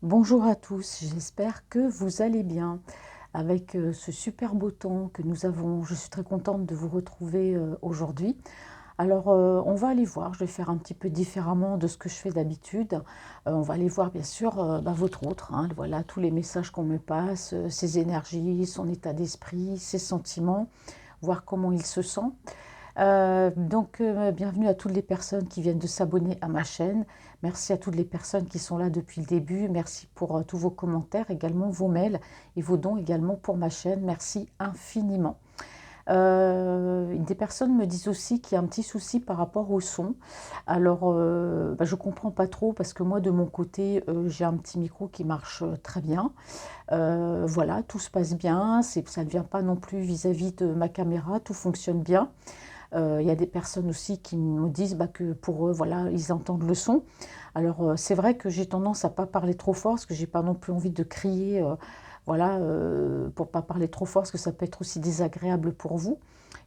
Bonjour à tous, j'espère que vous allez bien. Avec ce super beau temps que nous avons, je suis très contente de vous retrouver aujourd'hui. Alors, on va aller voir, je vais faire un petit peu différemment de ce que je fais d'habitude. On va aller voir bien sûr votre autre, hein. Voilà tous les messages qu'on me passe, ses énergies, son état d'esprit, ses sentiments, voir comment il se sent. Bienvenue à toutes les personnes qui viennent de s'abonner à ma chaîne. Merci à toutes les personnes qui sont là depuis le début. Merci pour tous vos commentaires, également vos mails et vos dons également pour ma chaîne. Merci infiniment. Des personnes me disent aussi qu'il y a un petit souci par rapport au son. Alors, je ne comprends pas trop parce que moi, de mon côté, j'ai un petit micro qui marche très bien. Voilà, tout se passe bien. Ça ne vient pas non plus vis-à-vis de ma caméra. Tout fonctionne bien. Il y a des personnes aussi qui me disent que pour eux, voilà, ils entendent le son. Alors, c'est vrai que j'ai tendance à ne pas parler trop fort, parce que j'ai pas non plus envie de crier, voilà, pour pas parler trop fort, parce que ça peut être aussi désagréable pour vous.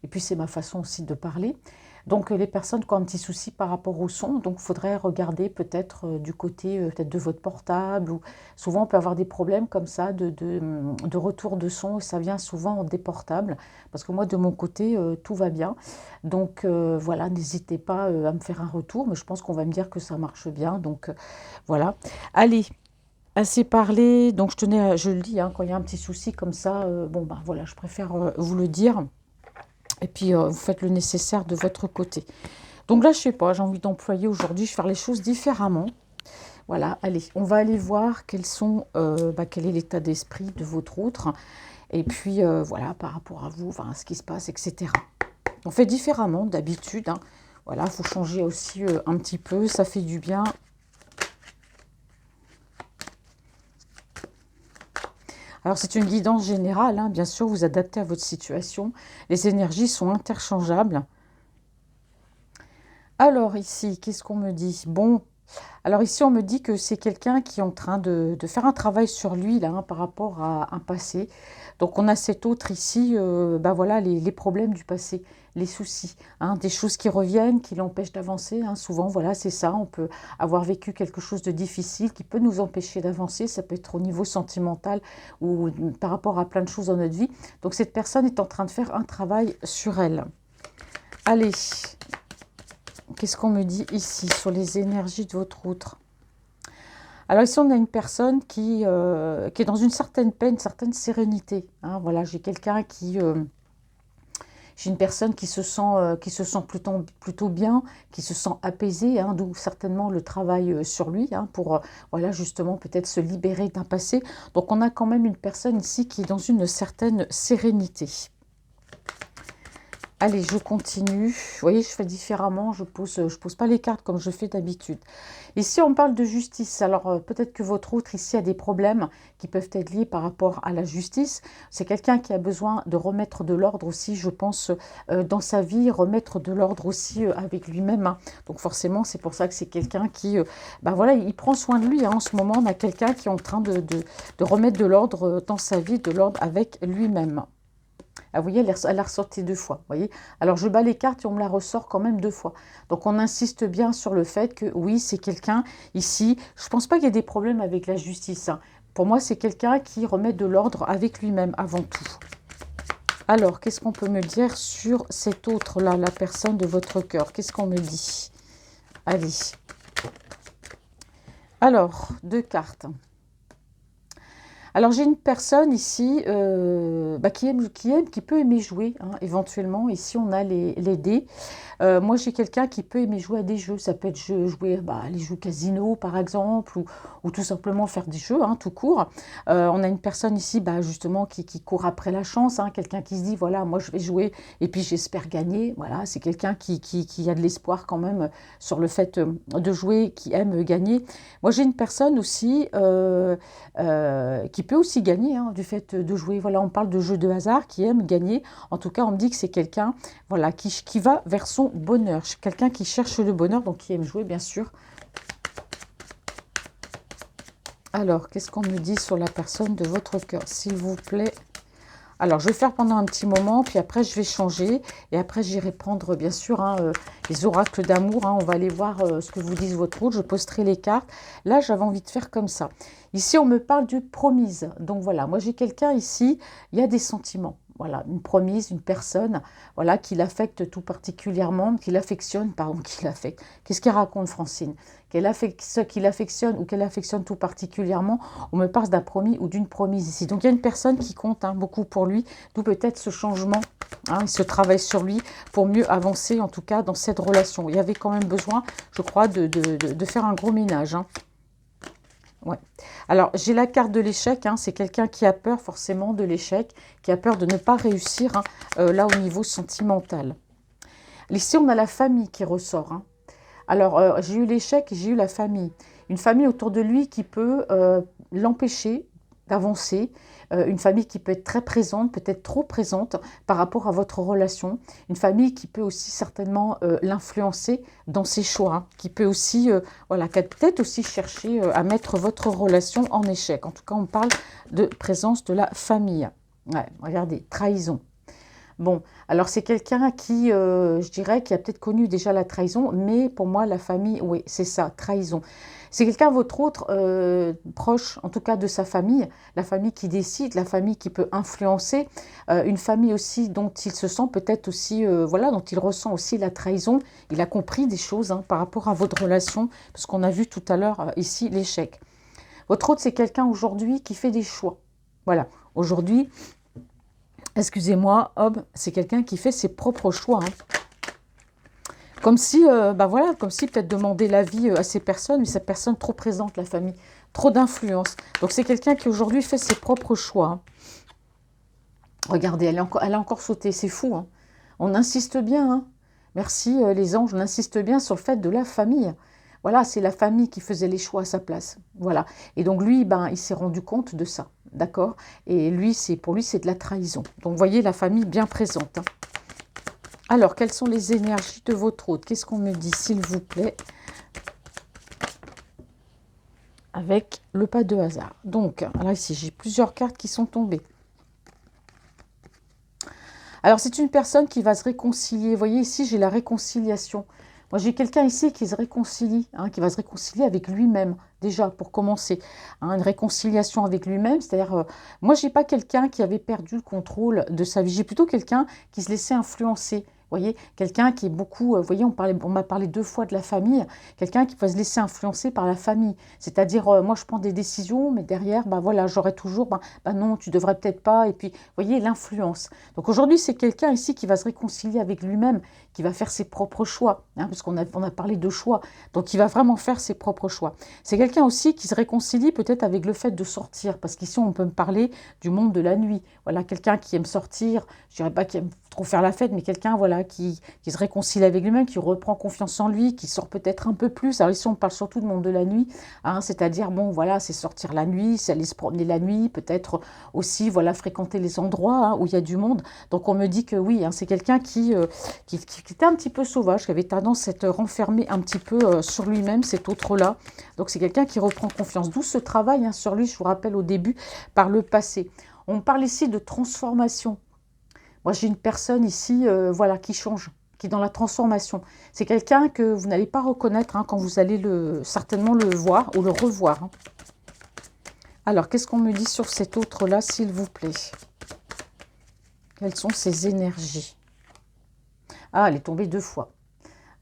Et puis, c'est ma façon aussi de parler. Donc, les personnes qui ont un petit souci par rapport au son, donc il faudrait regarder peut-être du côté peut-être de votre portable. Ou souvent, on peut avoir des problèmes comme ça de retour de son, et ça vient souvent des portables. Parce que moi, de mon côté, tout va bien. Donc, voilà, n'hésitez pas à me faire un retour, mais je pense qu'on va me dire que ça marche bien. Donc, voilà. Allez, assez parlé. Donc, je le dis, hein, quand il y a un petit souci comme ça, voilà, je préfère vous le dire. Et puis, vous faites le nécessaire de votre côté. Donc là, je sais pas, j'ai envie d'employer aujourd'hui, je vais faire les choses différemment. Voilà, allez, on va aller voir quel est l'état d'esprit de votre autre. Et puis, voilà, par rapport à vous, enfin, ce qui se passe, etc. On fait différemment d'habitude, hein. Voilà, il faut changer aussi un petit peu, ça fait du bien. Alors, c'est une guidance générale, hein. Bien sûr, vous adaptez à votre situation. Les énergies sont interchangeables. Alors, ici, qu'est-ce qu'on me dit? Bon, alors ici, on me dit que c'est quelqu'un qui est en train de faire un travail sur lui, là, hein, par rapport à un passé. Donc, on a cet autre ici, voilà, les problèmes du passé, les soucis, hein, des choses qui reviennent, qui l'empêchent d'avancer, hein. Souvent, voilà, c'est ça, on peut avoir vécu quelque chose de difficile qui peut nous empêcher d'avancer. Ça peut être au niveau sentimental ou par rapport à plein de choses dans notre vie. Donc, cette personne est en train de faire un travail sur elle. Allez, qu'est-ce qu'on me dit ici sur les énergies de votre autre? Alors ici, on a une personne qui est dans une certaine paix, une certaine sérénité, hein. Voilà, j'ai une personne qui se sent plutôt bien, qui se sent apaisée, hein, d'où certainement le travail sur lui, hein, pour voilà, justement peut-être se libérer d'un passé. Donc on a quand même une personne ici qui est dans une certaine sérénité. Allez, je continue. Vous voyez, je fais différemment. Je pose pas les cartes comme je fais d'habitude. Ici, on parle de justice. Alors, peut-être que votre autre ici a des problèmes qui peuvent être liés par rapport à la justice. C'est quelqu'un qui a besoin de remettre de l'ordre aussi, je pense, dans sa vie, remettre de l'ordre aussi avec lui-même, hein. Donc, forcément, c'est pour ça que c'est quelqu'un qui, voilà, il prend soin de lui, hein. En ce moment, on a quelqu'un qui est en train de remettre de l'ordre dans sa vie, de l'ordre avec lui-même. Ah, vous voyez, elle a ressorti 2 fois. Vous voyez. Alors, je bats les cartes et on me la ressort quand même 2 fois. Donc, on insiste bien sur le fait que, oui, c'est quelqu'un ici. Je ne pense pas qu'il y ait des problèmes avec la justice, hein. Pour moi, c'est quelqu'un qui remet de l'ordre avec lui-même avant tout. Alors, qu'est-ce qu'on peut me dire sur cet autre-là, la personne de votre cœur? Qu'est-ce qu'on me dit? Allez. Alors, 2 cartes. Alors j'ai une personne ici qui peut aimer jouer, hein, éventuellement. Ici on a les dés. Moi j'ai quelqu'un qui peut aimer jouer à des jeux. Ça peut être jouer les jeux casino par exemple, ou tout simplement faire des jeux, hein, tout court. On a une personne ici justement qui court après la chance, hein, quelqu'un qui se dit voilà, moi je vais jouer et puis j'espère gagner. Voilà, c'est quelqu'un qui a de l'espoir quand même sur le fait de jouer, qui aime gagner. Moi j'ai une personne aussi qui peut aussi gagner, hein, du fait de jouer. Voilà, on parle de jeu de hasard, qui aime gagner. En tout cas, on me dit que c'est quelqu'un, voilà, qui va vers son bonheur. Quelqu'un qui cherche le bonheur, donc qui aime jouer, bien sûr. Alors, qu'est-ce qu'on me dit sur la personne de votre cœur, s'il vous plaît? Alors, je vais faire pendant un petit moment, puis après, je vais changer. Et après, j'irai prendre, bien sûr, hein, les oracles d'amour. Hein, on va aller voir ce que vous disent votre autre. Je posterai les cartes. Là, j'avais envie de faire comme ça. Ici, on me parle de promise. Donc, voilà, moi, j'ai quelqu'un ici, il y a des sentiments. Voilà, une promise, une personne, voilà, qui l'affecte tout particulièrement, qui l'affectionne, pardon, qui l'affecte. Qu'est-ce qu'elle raconte, Francine? Qui l'affectionne ou qu'elle affectionne tout particulièrement, on me parle d'un promis ou d'une promise ici. Donc, il y a une personne qui compte hein, beaucoup pour lui, d'où peut-être ce changement, hein, il se travaille sur lui pour mieux avancer, en tout cas, dans cette relation. Il y avait quand même besoin, je crois, de faire un gros ménage, hein. Ouais. Alors, j'ai la carte de l'échec, hein, c'est quelqu'un qui a peur forcément de l'échec, qui a peur de ne pas réussir, hein, là au niveau sentimental. Ici, on a la famille qui ressort, hein. Alors, j'ai eu l'échec et j'ai eu la famille. Une famille autour de lui qui peut l'empêcher d'avancer. Une famille qui peut être très présente, peut-être trop présente par rapport à votre relation. Une famille qui peut aussi certainement l'influencer dans ses choix. Hein, qui peut aussi, voilà, qui a peut-être aussi cherché à mettre votre relation en échec. En tout cas, on parle de présence de la famille. Ouais, regardez, trahison. Bon, alors c'est quelqu'un qui, je dirais, qui a peut-être connu déjà la trahison, mais pour moi, la famille, oui, c'est ça, trahison. C'est quelqu'un, votre autre, proche, en tout cas de sa famille, la famille qui décide, la famille qui peut influencer, une famille aussi dont il se sent peut-être aussi, voilà, dont il ressent aussi la trahison. Il a compris des choses hein, par rapport à votre relation, parce qu'on a vu tout à l'heure ici l'échec. Votre autre, c'est quelqu'un aujourd'hui qui fait des choix. Voilà, aujourd'hui, excusez-moi, Hob, c'est quelqu'un qui fait ses propres choix. Hein. Comme si, bah voilà, comme si peut-être demander l'avis à ces personnes, mais cette personne trop présente, la famille, trop d'influence. Donc c'est quelqu'un qui aujourd'hui fait ses propres choix. Hein. Regardez, elle a encore sauté, c'est fou. Hein. On insiste bien. Hein. Merci les anges, on insiste bien sur le fait de la famille. Voilà, c'est la famille qui faisait les choix à sa place. Voilà. Et donc lui, ben, il s'est rendu compte de ça. D'accord? Et lui, pour lui, c'est de la trahison. Donc, vous voyez la famille bien présente. Hein. Alors, quelles sont les énergies de votre hôte? Qu'est-ce qu'on me dit, s'il vous plaît? Avec le pas de hasard. Donc, là, ici, j'ai plusieurs cartes qui sont tombées. Alors, c'est une personne qui va se réconcilier. Vous voyez, ici, j'ai la réconciliation. Moi, j'ai quelqu'un ici qui se réconcilie, hein, qui va se réconcilier avec lui-même, déjà, pour commencer. Hein, une réconciliation avec lui-même, c'est-à-dire, moi, je n'ai pas quelqu'un qui avait perdu le contrôle de sa vie. J'ai plutôt quelqu'un qui se laissait influencer. Vous voyez, quelqu'un qui est beaucoup, vous voyez, on m'a parlé 2 fois de la famille, quelqu'un qui va se laisser influencer par la famille. C'est-à-dire, moi, je prends des décisions, mais derrière, bah voilà, j'aurai toujours, bah non, tu devrais peut-être pas. Et puis, vous voyez, l'influence. Donc aujourd'hui, c'est quelqu'un ici qui va se réconcilier avec lui-même, qui va faire ses propres choix, hein, parce on a parlé de choix. Donc, il va vraiment faire ses propres choix. C'est quelqu'un aussi qui se réconcilie peut-être avec le fait de sortir, parce qu'ici, on peut me parler du monde de la nuit. Voilà, quelqu'un qui aime sortir, je dirais pas qui aime trop faire la fête, mais quelqu'un voilà, qui se réconcilie avec lui-même, qui reprend confiance en lui, qui sort peut-être un peu plus. Alors ici, on parle surtout du monde de la nuit, hein, c'est-à-dire, bon, voilà, c'est sortir la nuit, c'est aller se promener la nuit, peut-être aussi, voilà, fréquenter les endroits hein, où il y a du monde. Donc, on me dit que oui, hein, c'est quelqu'un qui était un petit peu sauvage, qui avait tendance à être renfermé un petit peu sur lui-même, cet autre-là. Donc, c'est quelqu'un qui reprend confiance. D'où ce travail hein, sur lui, je vous rappelle au début, par le passé. On parle ici de transformation. Moi, j'ai une personne ici, voilà, qui change, qui est dans la transformation. C'est quelqu'un que vous n'allez pas reconnaître hein, quand vous allez certainement le voir ou le revoir. Hein. Alors, qu'est-ce qu'on me dit sur cet autre-là, s'il vous plaît? Quelles sont ses énergies? Ah, elle est tombée 2 fois.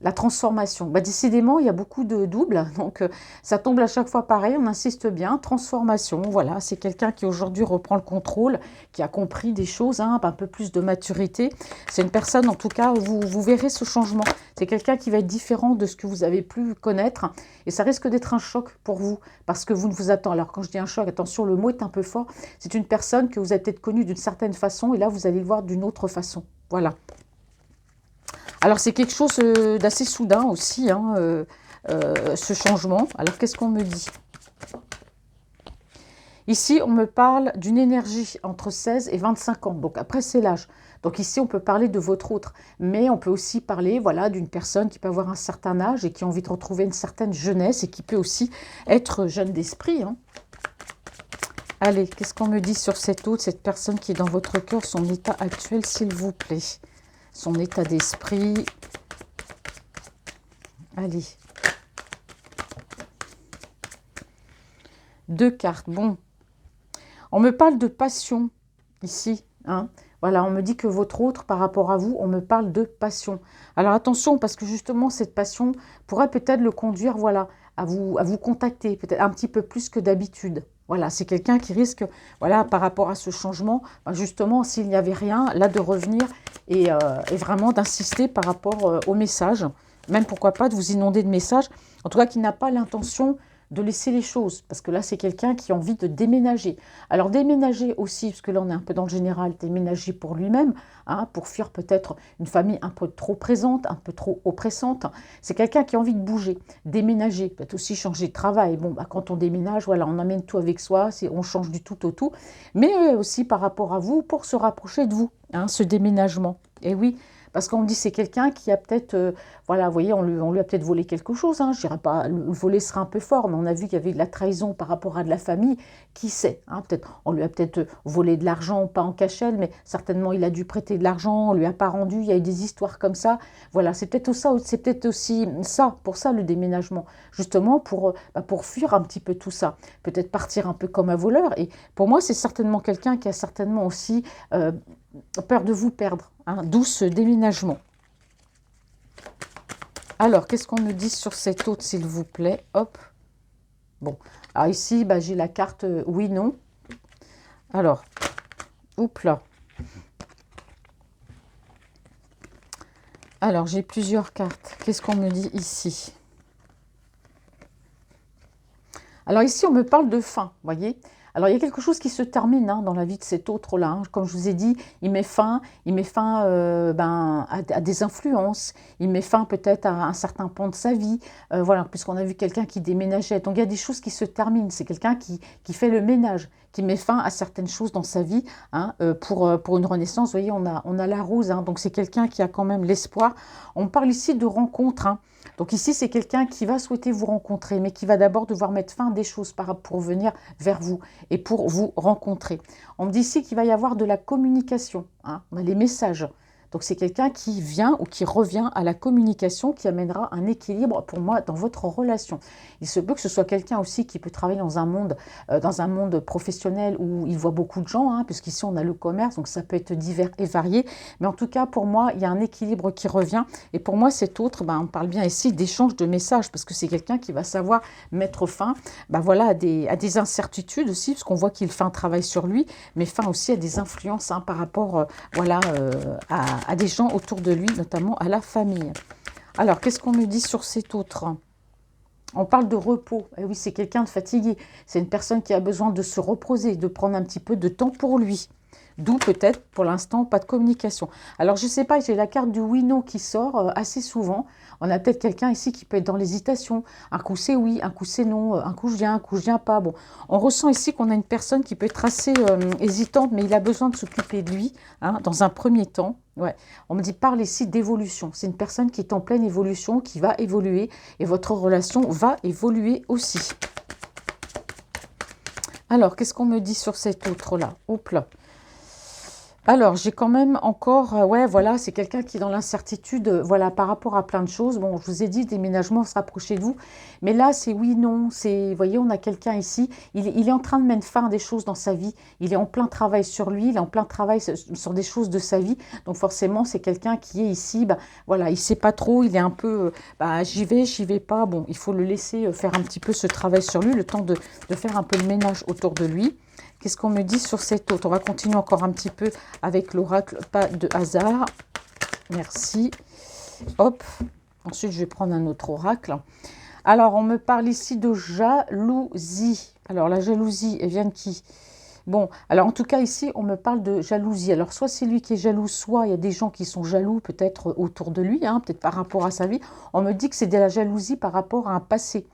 La transformation. Bah, décidément, il y a beaucoup de doubles, donc ça tombe à chaque fois pareil, on insiste bien. Transformation, voilà, c'est quelqu'un qui aujourd'hui reprend le contrôle, qui a compris des choses, hein, un peu plus de maturité. C'est une personne, en tout cas, vous verrez ce changement. C'est quelqu'un qui va être différent de ce que vous avez pu connaître, et ça risque d'être un choc pour vous, parce que vous ne vous attendez. Alors, quand je dis un choc, attention, le mot est un peu fort. C'est une personne que vous avez peut-être connue d'une certaine façon, et là, vous allez le voir d'une autre façon. Voilà. Alors, c'est quelque chose d'assez soudain aussi, hein, ce changement. Alors, qu'est-ce qu'on me dit? Ici, on me parle d'une énergie entre 16 et 25 ans. Donc, après, c'est l'âge. Donc, ici, on peut parler de votre autre. Mais on peut aussi parler voilà, d'une personne qui peut avoir un certain âge et qui a envie de retrouver une certaine jeunesse et qui peut aussi être jeune d'esprit. Hein. Allez, qu'est-ce qu'on me dit sur cette autre, cette personne qui est dans votre cœur, son état actuel, s'il vous plaît. Son état d'esprit. Allez. 2 cartes. Bon. On me parle de passion ici. Hein. Voilà, on me dit que votre autre, par rapport à vous, on me parle de passion. Alors attention, parce que justement, cette passion pourrait peut-être le conduire, voilà, à vous contacter, peut-être un petit peu plus que d'habitude. Voilà, c'est quelqu'un qui risque, voilà, par rapport à ce changement, justement, s'il n'y avait rien, là, de revenir et vraiment d'insister par rapport au message. Même, pourquoi pas, de vous inonder de messages. En tout cas, qui n'a pas l'intention de laisser les choses, parce que là, c'est quelqu'un qui a envie de déménager. Alors, déménager aussi, parce que là, on est un peu dans le général, déménager pour lui-même, hein, pour fuir peut-être une famille un peu trop présente, un peu trop oppressante. C'est quelqu'un qui a envie de bouger, déménager, peut-être aussi changer de travail. Bon, quand on déménage, voilà, on emmène tout avec soi, on change du tout au tout, mais aussi par rapport à vous, pour se rapprocher de vous, hein, ce déménagement. Et oui, parce qu'on me dit c'est quelqu'un qui a peut-être, voilà, vous voyez, on lui a peut-être volé quelque chose, hein, je dirais pas, le voler sera un peu fort, mais on a vu qu'il y avait de la trahison par rapport à de la famille, qui sait, hein, peut-être, on lui a peut-être volé de l'argent, pas en cachette, mais certainement il a dû prêter de l'argent, on lui a pas rendu, il y a eu des histoires comme ça, voilà, c'est peut-être aussi ça, pour ça le déménagement, justement pour fuir un petit peu tout ça, peut-être partir un peu comme un voleur, et pour moi c'est certainement quelqu'un qui a certainement aussi peur de vous perdre, hein, d'où ce déménagement. Alors, qu'est-ce qu'on me dit sur cette autre, s'il vous plaît? Hop. Bon, alors ici, j'ai la carte oui, non. Alors, oups là. Alors, j'ai plusieurs cartes. Qu'est-ce qu'on me dit ici? Alors ici, on me parle de fin, vous voyez. Alors il y a quelque chose qui se termine, hein, dans la vie de cet autre-là. Hein. Comme je vous ai dit, il met fin à des influences, il met fin peut-être à un certain pan de sa vie, voilà, puisqu'on a vu quelqu'un qui déménageait. Donc il y a des choses qui se terminent, c'est quelqu'un qui fait le ménage, qui met fin à certaines choses dans sa vie, hein, pour une renaissance. Vous voyez, on a la rose, hein, donc c'est quelqu'un qui a quand même l'espoir. On parle ici de rencontre, hein. Donc ici, c'est quelqu'un qui va souhaiter vous rencontrer, mais qui va d'abord devoir mettre fin à des choses pour venir vers vous et pour vous rencontrer. On me dit ici qu'il va y avoir de la communication, hein, on a les messages. Donc c'est quelqu'un qui vient ou qui revient à la communication, qui amènera un équilibre pour moi dans votre relation. Il se peut que ce soit quelqu'un aussi qui peut travailler dans un monde professionnel où il voit beaucoup de gens, hein, puisqu'ici on a le commerce, donc ça peut être divers et varié. Mais en tout cas, pour moi, il y a un équilibre qui revient. Et pour moi, cet autre, on parle bien ici d'échange de messages, parce que c'est quelqu'un qui va savoir mettre fin voilà, à des incertitudes aussi, parce qu'on voit qu'il fait un travail sur lui, mais fin aussi à des influences, hein, par rapport voilà, à des gens autour de lui, notamment à la famille. Alors, qu'est-ce qu'on me dit sur cet autre? On parle de repos. Eh oui, c'est quelqu'un de fatigué. C'est une personne qui a besoin de se reposer, de prendre un petit peu de temps pour lui. D'où peut-être, pour l'instant, pas de communication. Alors, je ne sais pas, j'ai la carte du oui-non qui sort assez souvent. On a peut-être quelqu'un ici qui peut être dans l'hésitation. Un coup, c'est oui, un coup, c'est non. Un coup, je viens pas. Bon, on ressent ici qu'on a une personne qui peut être assez hésitante, mais il a besoin de s'occuper de lui, hein, dans un premier temps. Ouais. On me dit, parle ici d'évolution. C'est une personne qui est en pleine évolution, qui va évoluer. Et votre relation va évoluer aussi. Alors, qu'est-ce qu'on me dit sur cet autre-là? Oups là. Alors, j'ai quand même encore, ouais, voilà, c'est quelqu'un qui est dans l'incertitude, voilà, par rapport à plein de choses. Bon, je vous ai dit, déménagement, se rapprocher de vous. Mais là, c'est oui, non, c'est, vous voyez, on a quelqu'un ici, il est en train de mettre fin à des choses dans sa vie. Il est en plein travail sur lui, il est en plein travail sur des choses de sa vie. Donc, forcément, c'est quelqu'un qui est ici, voilà, il ne sait pas trop, il est un peu, j'y vais pas. Bon, il faut le laisser faire un petit peu ce travail sur lui, le temps de faire un peu le ménage autour de lui. Qu'est-ce qu'on me dit sur cette autre? On va continuer encore un petit peu avec l'oracle, pas de hasard. Merci. Hop. Ensuite, je vais prendre un autre oracle. Alors, on me parle ici de jalousie. Alors, la jalousie, elle vient de qui? Bon, alors en tout cas ici, on me parle de jalousie. Alors, soit c'est lui qui est jaloux, soit il y a des gens qui sont jaloux peut-être autour de lui, hein, peut-être par rapport à sa vie. On me dit que c'est de la jalousie par rapport à un passé.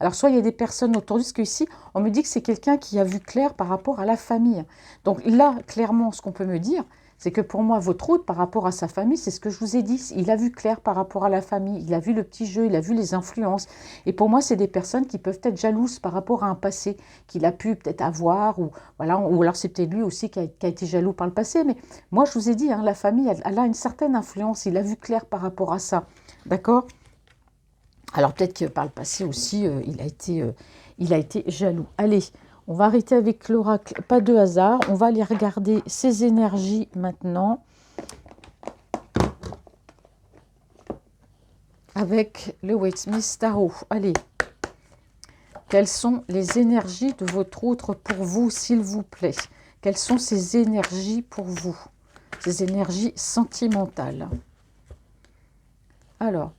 Alors, soit il y a des personnes autour de lui, parce qu'ici, on me dit que c'est quelqu'un qui a vu clair par rapport à la famille. Donc là, clairement, ce qu'on peut me dire, C'est que pour moi, votre hôte, par rapport à sa famille, c'est ce que je vous ai dit. Il a vu clair par rapport à la famille. Il a vu le petit jeu, il a vu les influences. Et pour moi, c'est des personnes qui peuvent être jalouses par rapport à un passé qu'il a pu peut-être avoir. Ou, voilà, ou alors c'est peut-être lui aussi qui a été jaloux par le passé. Mais moi, je vous ai dit, hein, la famille, elle a une certaine influence. Il a vu clair par rapport à ça. D'accord? Alors peut-être que par le passé aussi, il a été jaloux. Allez, on va arrêter avec l'oracle, pas de hasard. On va aller regarder ses énergies maintenant. Avec le Waite-Smith Tarot. Allez, quelles sont les énergies de votre autre pour vous, s'il vous plaît? Quelles sont ces énergies pour vous? Ces énergies sentimentales. Alors,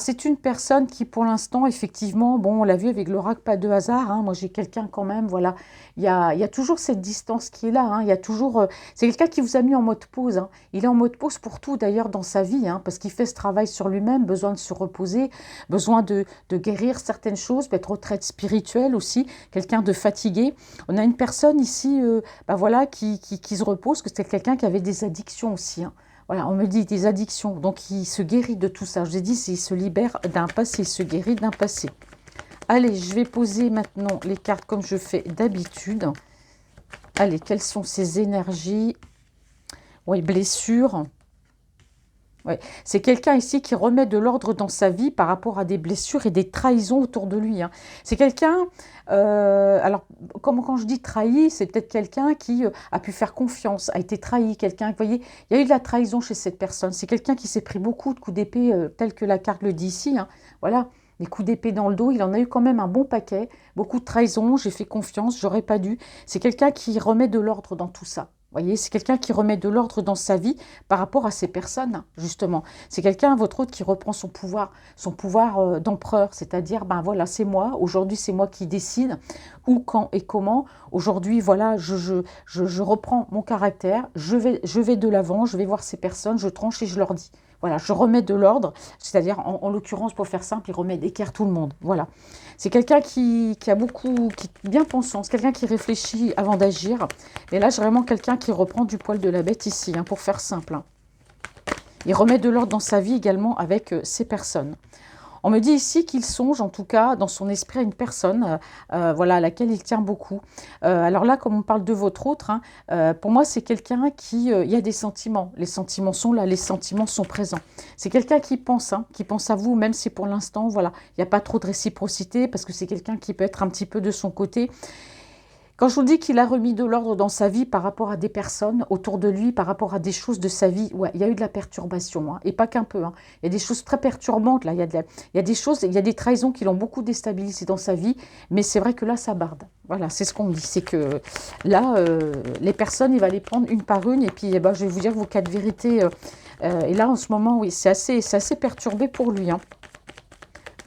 c'est une personne qui, pour l'instant, effectivement, bon, on l'a vu avec l'oracle, pas de hasard. Hein, moi, j'ai quelqu'un quand même, voilà. Il y a toujours cette distance qui est là. Hein, il y a toujours. C'est quelqu'un qui vous a mis en mode pause. Hein. Il est en mode pause pour tout, d'ailleurs, dans sa vie, hein, parce qu'il fait ce travail sur lui-même, besoin de se reposer, besoin de guérir certaines choses, peut-être retraite spirituelle aussi, quelqu'un de fatigué. On a une personne ici, voilà, qui se repose, que c'est quelqu'un qui avait des addictions aussi. Hein. Voilà, on me dit des addictions, donc il se guérit de tout ça. Je vous ai dit, il se libère d'un passé, il se guérit d'un passé. Allez, je vais poser maintenant les cartes comme je fais d'habitude. Allez, quelles sont ces énergies? Oui, blessures. Ouais. C'est quelqu'un ici qui remet de l'ordre dans sa vie par rapport à des blessures et des trahisons autour de lui. Hein. C'est quelqu'un, alors quand je dis trahi, c'est peut-être quelqu'un qui a pu faire confiance, a été trahi, quelqu'un, vous voyez, il y a eu de la trahison chez cette personne. C'est quelqu'un qui s'est pris beaucoup de coups d'épée, tel que la carte le dit ici. Hein. Voilà, des coups d'épée dans le dos, il en a eu quand même un bon paquet, beaucoup de trahison, j'ai fait confiance, j'aurais pas dû. C'est quelqu'un qui remet de l'ordre dans tout ça. Vous voyez, c'est quelqu'un qui remet de l'ordre dans sa vie par rapport à ces personnes, justement. C'est quelqu'un, votre autre, qui reprend son pouvoir d'empereur, c'est-à-dire, ben voilà, c'est moi, aujourd'hui c'est moi qui décide, où, quand et comment. Aujourd'hui, voilà, je reprends mon caractère, je vais de l'avant, je vais voir ces personnes, je tranche et je leur dis. Voilà, je remets de l'ordre, c'est-à-dire, en l'occurrence, pour faire simple, il remet d'équerre tout le monde. Voilà. C'est quelqu'un qui a beaucoup, qui est bien pensant, c'est quelqu'un qui réfléchit avant d'agir. Et là, j'ai vraiment quelqu'un qui reprend du poil de la bête ici, hein, pour faire simple. Hein. Il remet de l'ordre dans sa vie également avec ces personnes. On me dit ici qu'il songe, en tout cas, dans son esprit à une personne voilà, à laquelle il tient beaucoup. Alors là, comme on parle de votre autre, hein, pour moi, c'est quelqu'un qui... il y a des sentiments. Les sentiments sont là, les sentiments sont présents. C'est quelqu'un qui pense à vous, même si pour l'instant, voilà, il n'y a pas trop de réciprocité, parce que c'est quelqu'un qui peut être un petit peu de son côté. Quand je vous dis qu'il a remis de l'ordre dans sa vie par rapport à des personnes autour de lui, par rapport à des choses de sa vie, ouais, il y a eu de la perturbation, hein, et pas qu'un peu. Hein. Il y a des choses très perturbantes, là. Il y a des choses, il y a des trahisons qui l'ont beaucoup déstabilisé dans sa vie, mais c'est vrai que là, ça barde. Voilà, c'est ce qu'on me dit. C'est que là, les personnes, il va les prendre une par une, et puis eh ben, je vais vous dire vos quatre vérités. Et là, en ce moment, oui, c'est assez perturbé pour lui. Hein.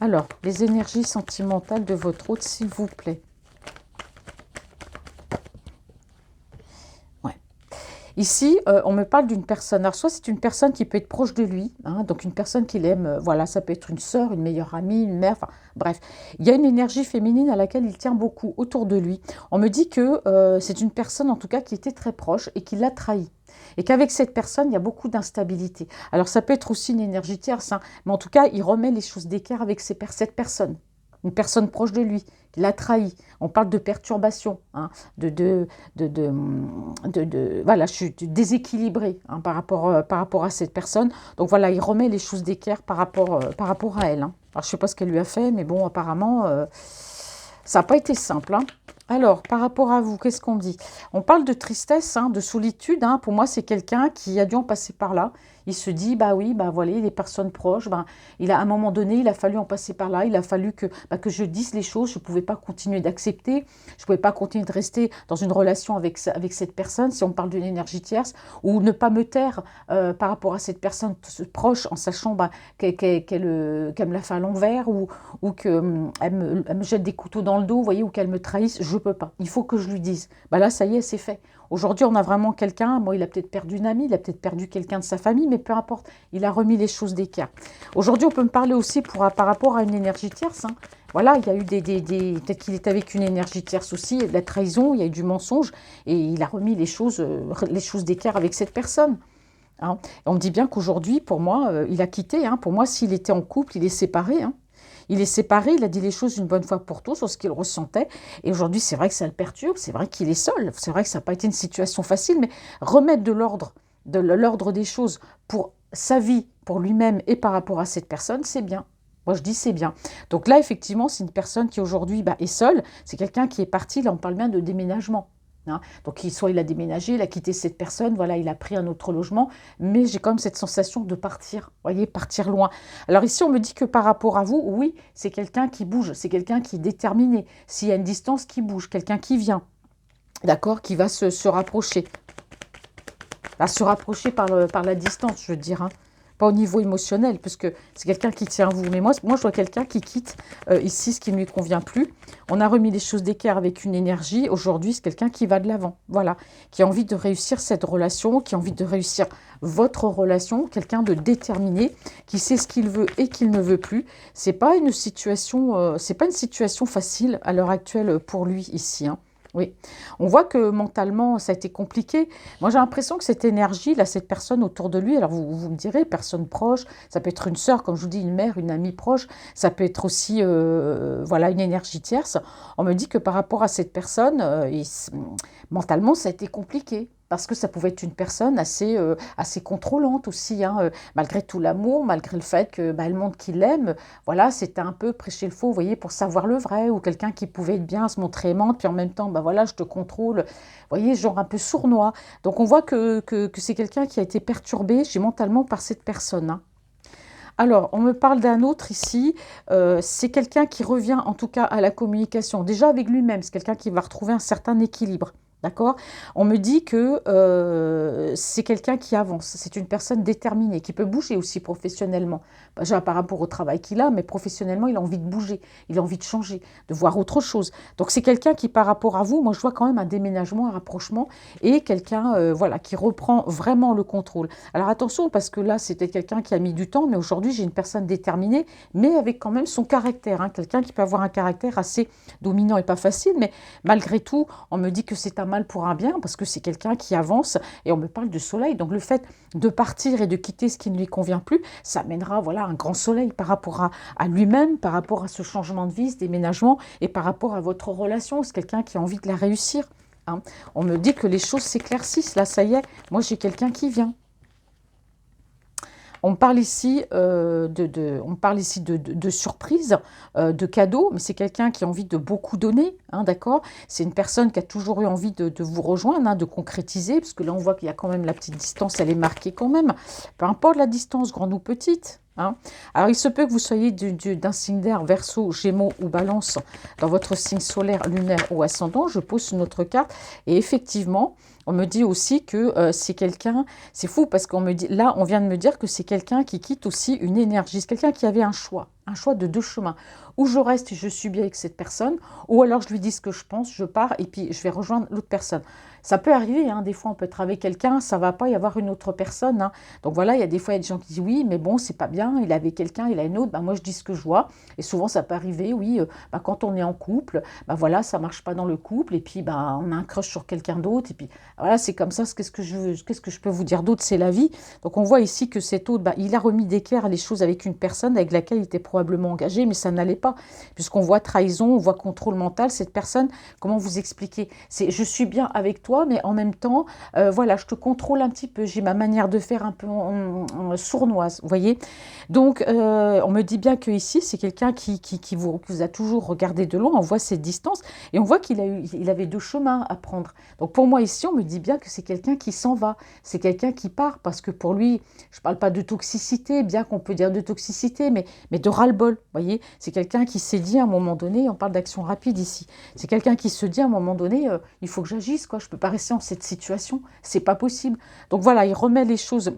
Alors, les énergies sentimentales de votre hôte, s'il vous plaît. Ici, on me parle d'une personne. Alors, soit c'est une personne qui peut être proche de lui, hein, donc une personne qu'il aime, voilà, ça peut être une sœur, une meilleure amie, une mère, enfin, bref. Il y a une énergie féminine à laquelle il tient beaucoup autour de lui. On me dit que c'est une personne, en tout cas, qui était très proche et qui l'a trahi. Et qu'avec cette personne, il y a beaucoup d'instabilité. Alors, ça peut être aussi une énergie tierce, hein, mais en tout cas, il remet les choses d'équerre avec cette personne. Une personne proche de lui, qui l'a trahi. On parle de perturbation, hein, voilà, je suis déséquilibrée hein, par rapport à cette personne. Donc voilà, il remet les choses d'équerre par rapport à elle. Hein. Alors je ne sais pas ce qu'elle lui a fait, mais bon, apparemment, ça n'a pas été simple. Hein. Alors, par rapport à vous, qu'est-ce qu'on dit? On parle de tristesse, hein, de solitude. Hein. Pour moi, c'est quelqu'un qui a dû en passer par là. Il se dit, bah oui, bah voilà, les personnes proches, bah, à un moment donné, il a fallu en passer par là. Il a fallu que je dise les choses. Je ne pouvais pas continuer d'accepter. Je ne pouvais pas continuer de rester dans une relation avec cette personne, si on parle d'une énergie tierce, ou ne pas me taire par rapport à cette personne proche, en sachant bah, qu'elle me la fait à l'envers, ou qu'elle me jette des couteaux dans le dos, vous voyez, ou qu'elle me trahisse. Je ne peux pas. Il faut que je lui dise. Bah là, ça y est, c'est fait. Aujourd'hui, on a vraiment quelqu'un, bon, il a peut-être perdu une amie, il a peut-être perdu quelqu'un de sa famille, mais peu importe, il a remis les choses d'équerre. Aujourd'hui, on peut me parler aussi par rapport à une énergie tierce, hein, voilà, il y a eu peut-être qu'il est avec une énergie tierce aussi, de la trahison, il y a eu du mensonge, et il a remis les choses d'équerre avec cette personne. Hein. Et on me dit bien qu'aujourd'hui, pour moi, il a quitté. Hein. Pour moi, s'il était en couple, il est séparé. Hein. Il est séparé, il a dit les choses une bonne fois pour toutes sur ce qu'il ressentait. Et aujourd'hui, c'est vrai que ça le perturbe, c'est vrai qu'il est seul, c'est vrai que ça n'a pas été une situation facile, mais remettre de l'ordre des choses pour sa vie, pour lui-même et par rapport à cette personne, c'est bien. Moi, je dis c'est bien. Donc là, effectivement, c'est une personne qui aujourd'hui est seule. C'est quelqu'un qui est parti, là, on parle bien de déménagement. Hein. Donc, soit il a déménagé, il a quitté cette personne, voilà, il a pris un autre logement, mais j'ai quand même cette sensation de partir, vous voyez, partir loin. Alors ici, on me dit que par rapport à vous, oui, c'est quelqu'un qui bouge, c'est quelqu'un qui est déterminé. S'il y a une distance qui bouge, quelqu'un qui vient, d'accord, qui va se rapprocher. À se rapprocher par la distance, je veux dire, hein. Pas au niveau émotionnel, puisque c'est quelqu'un qui tient à vous. Mais moi je vois quelqu'un qui quitte ici ce qui ne lui convient plus. On a remis les choses d'équerre avec une énergie. Aujourd'hui, c'est quelqu'un qui va de l'avant, voilà, qui a envie de réussir cette relation, qui a envie de réussir votre relation, quelqu'un de déterminé, qui sait ce qu'il veut et qu'il ne veut plus. C'est pas une situation facile à l'heure actuelle pour lui ici, hein. Oui, on voit que mentalement, ça a été compliqué. Moi, j'ai l'impression que cette énergie, là, cette personne autour de lui, alors vous me direz, personne proche, ça peut être une sœur, comme je vous dis, une mère, une amie proche, ça peut être aussi, voilà, une énergie tierce. On me dit que par rapport à cette personne, mentalement, ça a été compliqué. Parce que ça pouvait être une personne assez contrôlante aussi, hein, malgré tout l'amour, malgré le fait que elle montre qu'il l'aime. Voilà, c'était un peu prêcher le faux, vous voyez, pour savoir le vrai, ou quelqu'un qui pouvait être bien, se montrer aimante, puis en même temps, voilà, je te contrôle. Vous voyez, genre un peu sournois. Donc on voit que c'est quelqu'un qui a été perturbé mentalement par cette personne. Hein. Alors, on me parle d'un autre ici, c'est quelqu'un qui revient en tout cas à la communication, déjà avec lui-même, c'est quelqu'un qui va retrouver un certain équilibre. D'accord. On me dit que c'est quelqu'un qui avance, c'est une personne déterminée, qui peut bouger aussi professionnellement. Déjà par rapport au travail qu'il a, mais professionnellement, il a envie de bouger, il a envie de changer, de voir autre chose. Donc c'est quelqu'un qui, par rapport à vous, moi je vois quand même un déménagement, un rapprochement, et quelqu'un voilà, qui reprend vraiment le contrôle. Alors attention, parce que là, c'était quelqu'un qui a mis du temps, mais aujourd'hui, j'ai une personne déterminée, mais avec quand même son caractère. Hein, quelqu'un qui peut avoir un caractère assez dominant et pas facile, mais malgré tout, on me dit que c'est un mal pour un bien, parce que c'est quelqu'un qui avance, et on me parle de soleil. Donc le fait de partir et de quitter ce qui ne lui convient plus, ça amènera voilà, un grand soleil par rapport à lui-même, par rapport à ce changement de vie, ce déménagement, et par rapport à votre relation. C'est quelqu'un qui a envie de la réussir. Hein. On me dit que les choses s'éclaircissent. Là, ça y est, moi j'ai quelqu'un qui vient. On parle ici, de surprise, de cadeaux, mais c'est quelqu'un qui a envie de beaucoup donner, hein, d'accord. C'est une personne qui a toujours eu envie de vous rejoindre, hein, de concrétiser, parce que là on voit qu'il y a quand même la petite distance, elle est marquée quand même. Peu importe la distance, grande ou petite. Hein. Alors il se peut que vous soyez d'un signe d'air, Verseau, Gémeaux ou Balance, dans votre signe solaire, lunaire ou ascendant. Je pose une autre carte et effectivement, on me dit aussi que c'est quelqu'un, c'est fou parce qu'on me dit, là on vient de me dire que c'est quelqu'un qui quitte aussi une énergie, c'est quelqu'un qui avait un choix de deux chemins. Ou je reste et je suis bien avec cette personne, ou alors je lui dis ce que je pense, je pars et puis je vais rejoindre l'autre personne. Ça peut arriver, hein, des fois on peut être avec quelqu'un, ça va pas y avoir une autre personne. Hein. Donc voilà, il y a des fois il y a des gens qui disent oui, mais bon, c'est pas bien, il avait quelqu'un, il a une autre, moi je dis ce que je vois. Et souvent ça peut arriver, oui, quand on est en couple, voilà, ça marche pas dans le couple, et puis on a un crush sur quelqu'un d'autre, et puis voilà, c'est comme ça, qu'est-ce que je peux vous dire d'autre, c'est la vie. Donc on voit ici que cet autre, il a remis d'équerre les choses avec une personne avec laquelle il était probablement engagé, mais ça n'allait pas, puisqu'on voit trahison, on voit contrôle mental. Cette personne, comment vous expliquer, c'est je suis bien avec toi, mais en même temps, voilà, je te contrôle un petit peu, j'ai ma manière de faire un peu sournoise, vous voyez. Donc, on me dit bien que ici, c'est quelqu'un qui vous a toujours regardé de loin, on voit cette distance, et on voit il avait deux chemins à prendre. Donc, pour moi, ici, on me dit bien que c'est quelqu'un qui s'en va, c'est quelqu'un qui part, parce que pour lui, je ne parle pas de toxicité, bien qu'on peut dire de toxicité, mais de ras-le-bol, vous voyez. C'est quelqu'un qui s'est dit à un moment donné, on parle d'action rapide ici, c'est quelqu'un qui se dit à un moment donné, il faut que j'agisse, quoi, je peux pas rester en cette situation, c'est pas possible. Donc voilà, il remet les choses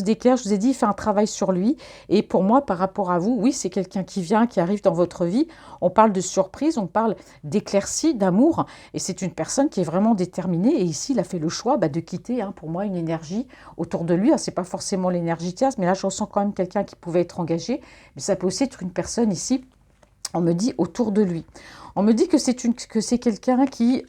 d'équerre. Je vous ai dit, il fait un travail sur lui. Et pour moi, par rapport à vous, oui, c'est quelqu'un qui vient, qui arrive dans votre vie. On parle de surprise, on parle d'éclaircie, d'amour. Et c'est une personne qui est vraiment déterminée. Et ici, il a fait le choix de quitter, hein, pour moi, une énergie autour de lui. C'est pas forcément l'énergie tierce, mais là, je ressens quand même quelqu'un qui pouvait être engagé. Mais ça peut aussi être une personne ici On me dit autour de lui. On me dit que c'est quelqu'un qui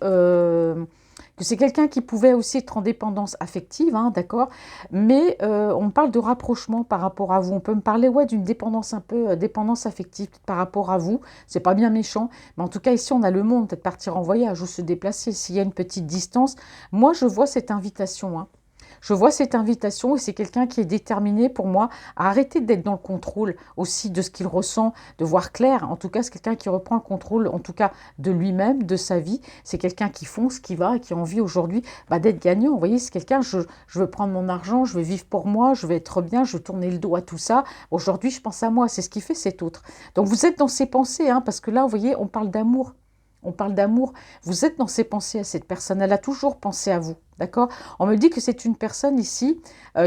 pouvait aussi être en dépendance affective, hein, d'accord, mais on parle de rapprochement par rapport à vous. On peut me parler, ouais, d'une dépendance un peu, dépendance affective par rapport à vous. C'est pas bien méchant, mais en tout cas ici on a le monde, peut-être partir en voyage ou se déplacer. S'il y a une petite distance, moi je vois cette invitation, hein. Je vois cette invitation et c'est quelqu'un qui est déterminé pour moi à arrêter d'être dans le contrôle aussi de ce qu'il ressent, de voir clair. En tout cas, c'est quelqu'un qui reprend le contrôle, en tout cas de lui-même, de sa vie. C'est quelqu'un qui fonce, qui va et qui a envie aujourd'hui d'être gagnant. Vous voyez, c'est quelqu'un, je veux prendre mon argent, je veux vivre pour moi, je veux être bien, je veux tourner le dos à tout ça. Aujourd'hui, je pense à moi, c'est ce qui fait cet autre. Donc vous êtes dans ses pensées, hein, parce que là, vous voyez, on parle d'amour. On parle d'amour. Vous êtes dans ses pensées à cette personne. Elle a toujours pensé à vous. D'accord? On me dit que c'est une personne ici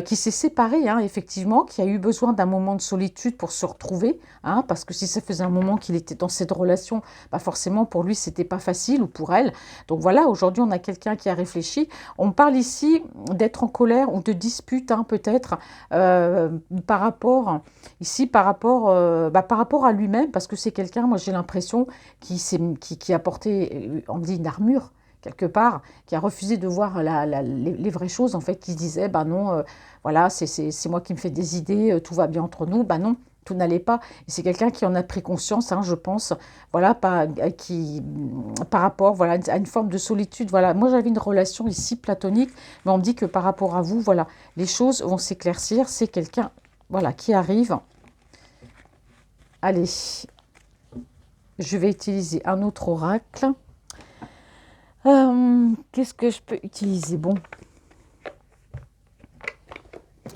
qui s'est séparée, hein, effectivement, qui a eu besoin d'un moment de solitude pour se retrouver, hein, parce que si ça faisait un moment qu'il était dans cette relation, forcément pour lui c'était pas facile ou pour elle. Donc voilà, aujourd'hui on a quelqu'un qui a réfléchi. On parle ici d'être en colère ou de dispute, hein, peut-être par rapport par rapport à lui-même, parce que c'est quelqu'un, moi j'ai l'impression qui a porté, on dit une armure quelque part, qui a refusé de voir les vraies choses, en fait, qui se disait, non, voilà, c'est moi qui me fais des idées, tout va bien entre nous, non, tout n'allait pas. Et c'est quelqu'un qui en a pris conscience, hein, je pense, voilà, par rapport, voilà, à une forme de solitude. Voilà, moi j'avais une relation ici platonique, mais on me dit que par rapport à vous, voilà, les choses vont s'éclaircir. C'est quelqu'un, voilà, qui arrive. Allez, je vais utiliser un autre oracle. Qu'est-ce que je peux utiliser? Bon,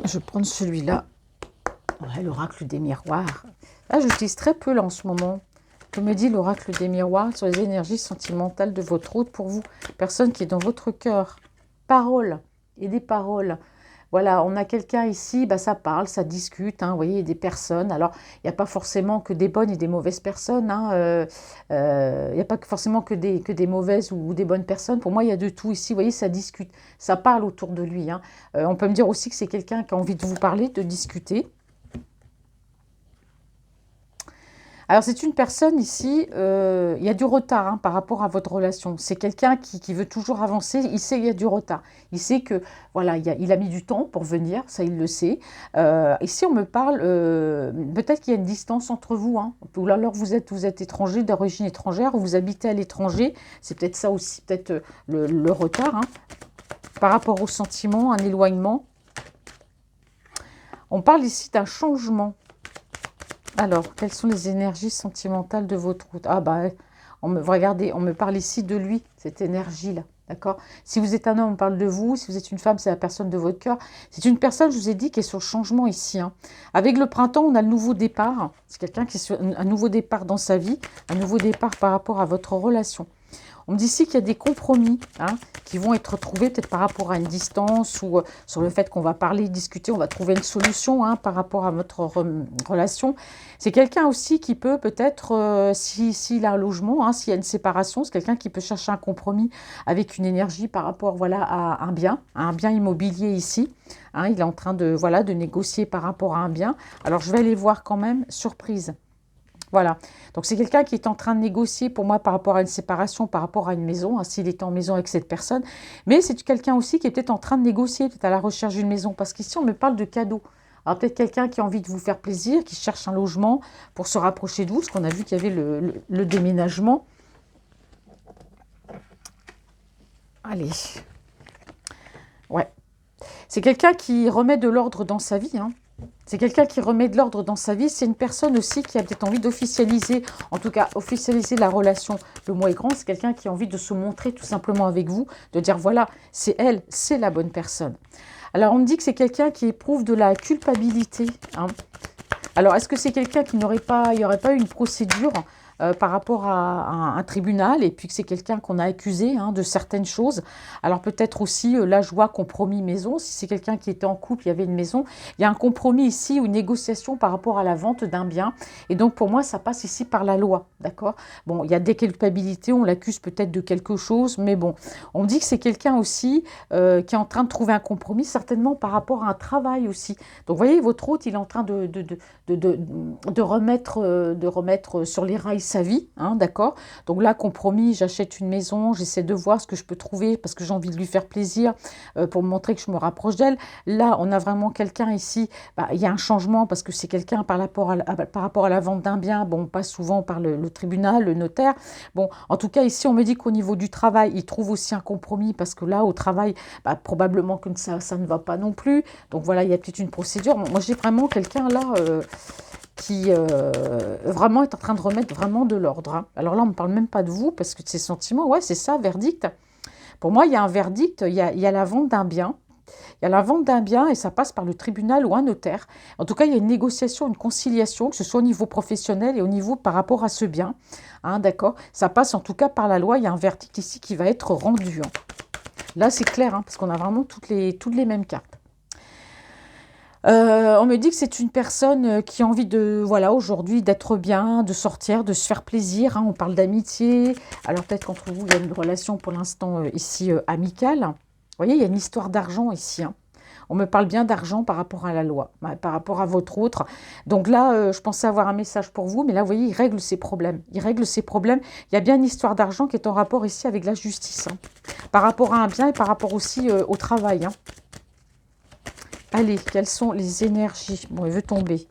je vais prendre celui-là. Ouais, l'oracle des miroirs. Ah, j'utilise très peu là en ce moment. Que me dit l'oracle des miroirs sur les énergies sentimentales de votre hôte pour vous? Personne qui est dans votre cœur. Paroles et des paroles. Voilà, on a quelqu'un ici, ça parle, ça discute, hein, vous voyez, il y a des personnes. Alors, il n'y a pas forcément que des bonnes et des mauvaises personnes, hein, il n'y a pas forcément que des mauvaises ou des bonnes personnes. Pour moi, il y a de tout ici, vous voyez, ça discute, ça parle autour de lui, hein. On peut me dire aussi que c'est quelqu'un qui a envie de vous parler, de discuter. Alors, c'est une personne ici, il y a du retard, hein, par rapport à votre relation. C'est quelqu'un qui veut toujours avancer, il sait qu'il y a du retard. Il sait que, voilà, il a mis du temps pour venir, ça il le sait. Ici, on me parle, peut-être qu'il y a une distance entre vous, hein, ou alors vous êtes étranger, d'origine étrangère, ou vous habitez à l'étranger. C'est peut-être ça aussi, peut-être le retard, hein, par rapport aux sentiments, un éloignement. On parle ici d'un changement. Alors, quelles sont les énergies sentimentales de votre route? Ah regardez, on me parle ici de lui, cette énergie-là, d'accord? Si vous êtes un homme, on parle de vous. Si vous êtes une femme, c'est la personne de votre cœur. C'est une personne, je vous ai dit, qui est sur le changement ici, hein. Avec le printemps, on a le nouveau départ. C'est quelqu'un qui est sur un nouveau départ dans sa vie, un nouveau départ par rapport à votre relation. On me dit ici qu'il y a des compromis, hein, qui vont être trouvés peut-être par rapport à une distance ou sur le fait qu'on va parler, discuter, on va trouver une solution, hein, par rapport à votre relation. C'est quelqu'un aussi qui peut peut-être, s'il a un logement, hein, s'il y a une séparation, c'est quelqu'un qui peut chercher un compromis avec une énergie par rapport, voilà, à un bien immobilier ici. Hein, il est en train de, voilà, de négocier par rapport à un bien. Alors je vais aller voir quand même, surprise. Voilà, donc c'est quelqu'un qui est en train de négocier pour moi par rapport à une séparation, par rapport à une maison, hein, s'il est en maison avec cette personne. Mais c'est quelqu'un aussi qui est peut-être en train de négocier, peut-être à la recherche d'une maison, parce qu'ici on me parle de cadeaux. Alors peut-être quelqu'un qui a envie de vous faire plaisir, qui cherche un logement pour se rapprocher de vous, parce qu'on a vu qu'il y avait le déménagement. Allez, ouais. C'est quelqu'un qui remet de l'ordre dans sa vie, hein. C'est quelqu'un qui remet de l'ordre dans sa vie. C'est une personne aussi qui a peut-être envie d'officialiser, en tout cas officialiser la relation. Le mot est grand, c'est quelqu'un qui a envie de se montrer tout simplement avec vous, de dire voilà, c'est elle, c'est la bonne personne. Alors on me dit que c'est quelqu'un qui éprouve de la culpabilité, hein. Alors est-ce que c'est quelqu'un qui il n'y aurait pas eu une procédure par rapport à un tribunal, et puis que c'est quelqu'un qu'on a accusé, hein, de certaines choses. Alors peut-être aussi, là je vois compromis maison, si c'est quelqu'un qui était en couple, il y avait une maison, il y a un compromis ici ou une négociation par rapport à la vente d'un bien, et donc pour moi ça passe ici par la loi, d'accord? Bon, il y a des culpabilités, on l'accuse peut-être de quelque chose, mais bon, on dit que c'est quelqu'un aussi qui est en train de trouver un compromis, certainement par rapport à un travail aussi. Donc vous voyez, votre hôte, il est en train de remettre sur les rails sa vie, hein, d'accord? Donc là, compromis, j'achète une maison, j'essaie de voir ce que je peux trouver parce que j'ai envie de lui faire plaisir pour me montrer que je me rapproche d'elle. Là, on a vraiment quelqu'un ici, bah, il y a un changement parce que c'est quelqu'un par rapport à la vente d'un bien, bon, on passe souvent par le tribunal, le notaire. Bon, en tout cas, ici, on me dit qu'au niveau du travail, il trouve aussi un compromis parce que là, au travail, bah, probablement que ça ne va pas non plus. Donc voilà, il y a peut-être une procédure. Moi, j'ai vraiment quelqu'un là qui vraiment est en train de remettre vraiment de l'ordre, hein. Alors là, on ne parle même pas de vous parce que de ses sentiments, ouais, c'est ça, verdict. Pour moi, il y a un verdict, il y a la vente d'un bien. Il y a la vente d'un bien et ça passe par le tribunal ou un notaire. En tout cas, il y a une négociation, une conciliation, que ce soit au niveau professionnel et au niveau par rapport à ce bien, hein, d'accord? Ça passe en tout cas par la loi. Il y a un verdict ici qui va être rendu, hein. Là, c'est clair, hein, parce qu'on a vraiment toutes les mêmes cartes. On me dit que c'est une personne qui a envie de, voilà, aujourd'hui, d'être bien, de sortir, de se faire plaisir, hein. On parle d'amitié. Alors peut-être qu'entre vous, il y a une relation pour l'instant ici amicale. Vous voyez, il y a une histoire d'argent ici, hein. On me parle bien d'argent par rapport à la loi, par rapport à votre autre. Donc là, je pensais avoir un message pour vous, mais là, vous voyez, il règle ses problèmes. Il règle ses problèmes. Il y a bien une histoire d'argent qui est en rapport ici avec la justice, hein, par rapport à un bien et par rapport aussi au travail, hein. Allez, quelles sont les énergies? Bon, il veut tomber.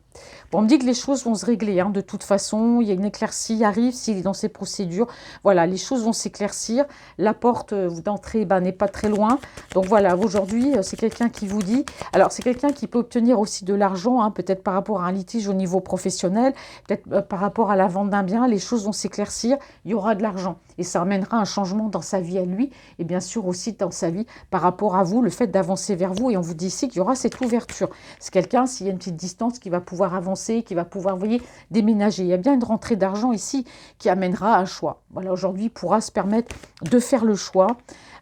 Bon, on me dit que les choses vont se régler, hein, de toute façon. Il y a une éclaircie arrive s'il est dans ces procédures. Voilà, les choses vont s'éclaircir. La porte d'entrée n'est pas très loin. Donc voilà, aujourd'hui, c'est quelqu'un qui vous dit... Alors, c'est quelqu'un qui peut obtenir aussi de l'argent, hein, peut-être par rapport à un litige au niveau professionnel, peut-être par rapport à la vente d'un bien. Les choses vont s'éclaircir, il y aura de l'argent. Et ça amènera un changement dans sa vie à lui et bien sûr aussi dans sa vie par rapport à vous, le fait d'avancer vers vous. Et on vous dit ici qu'il y aura cette ouverture. C'est quelqu'un, s'il y a une petite distance, qui va pouvoir avancer, qui va pouvoir, vous voyez, déménager. Il y a bien une rentrée d'argent ici qui amènera un choix. Voilà, aujourd'hui, il pourra se permettre de faire le choix.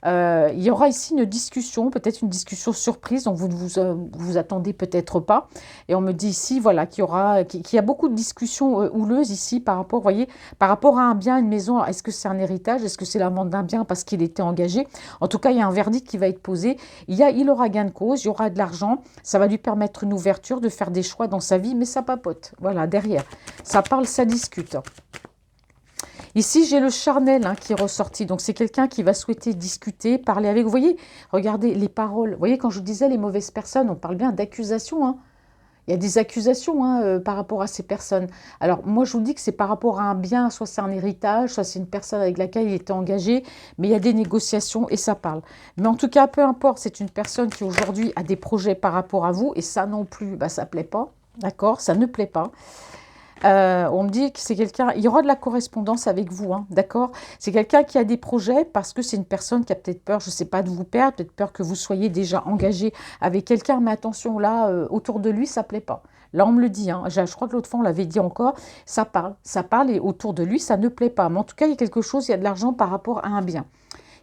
Il y aura ici une discussion, peut-être une discussion surprise, dont vous ne vous attendez peut-être pas. Et on me dit ici, voilà, qu'il y a beaucoup de discussions houleuses ici par rapport, vous voyez, par rapport à un bien, une maison. Est-ce que c'est un héritage? Est-ce que c'est la vente d'un bien parce qu'il était engagé? En tout cas, il y a un verdict qui va être posé. Il aura gain de cause, il y aura de l'argent. Ça va lui permettre une ouverture, de faire des choix dans sa vie, mais ça papote. Voilà, derrière. Ça parle, ça discute. Ici, j'ai le charnel, hein, qui est ressorti. Donc, c'est quelqu'un qui va souhaiter discuter, parler avec. Vous voyez, regardez les paroles. Vous voyez, quand je vous disais les mauvaises personnes, on parle bien d'accusations, hein. Il y a des accusations, hein, par rapport à ces personnes. Alors, moi, je vous dis que c'est par rapport à un bien, soit c'est un héritage, soit c'est une personne avec laquelle il était engagé, mais il y a des négociations et ça parle. Mais en tout cas, peu importe, c'est une personne qui aujourd'hui a des projets par rapport à vous et ça non plus, bah, ça ne plaît pas, d'accord? Ça ne plaît pas. On me dit que c'est quelqu'un, il y aura de la correspondance avec vous, hein, d'accord? C'est quelqu'un qui a des projets parce que c'est une personne qui a peut-être peur, je ne sais pas, de vous perdre, peut-être peur que vous soyez déjà engagé avec quelqu'un, mais attention, là, autour de lui, ça ne plaît pas. Là, on me le dit, hein, je crois que l'autre fois, on l'avait dit encore, ça parle et autour de lui, ça ne plaît pas. Mais en tout cas, il y a quelque chose, il y a de l'argent par rapport à un bien.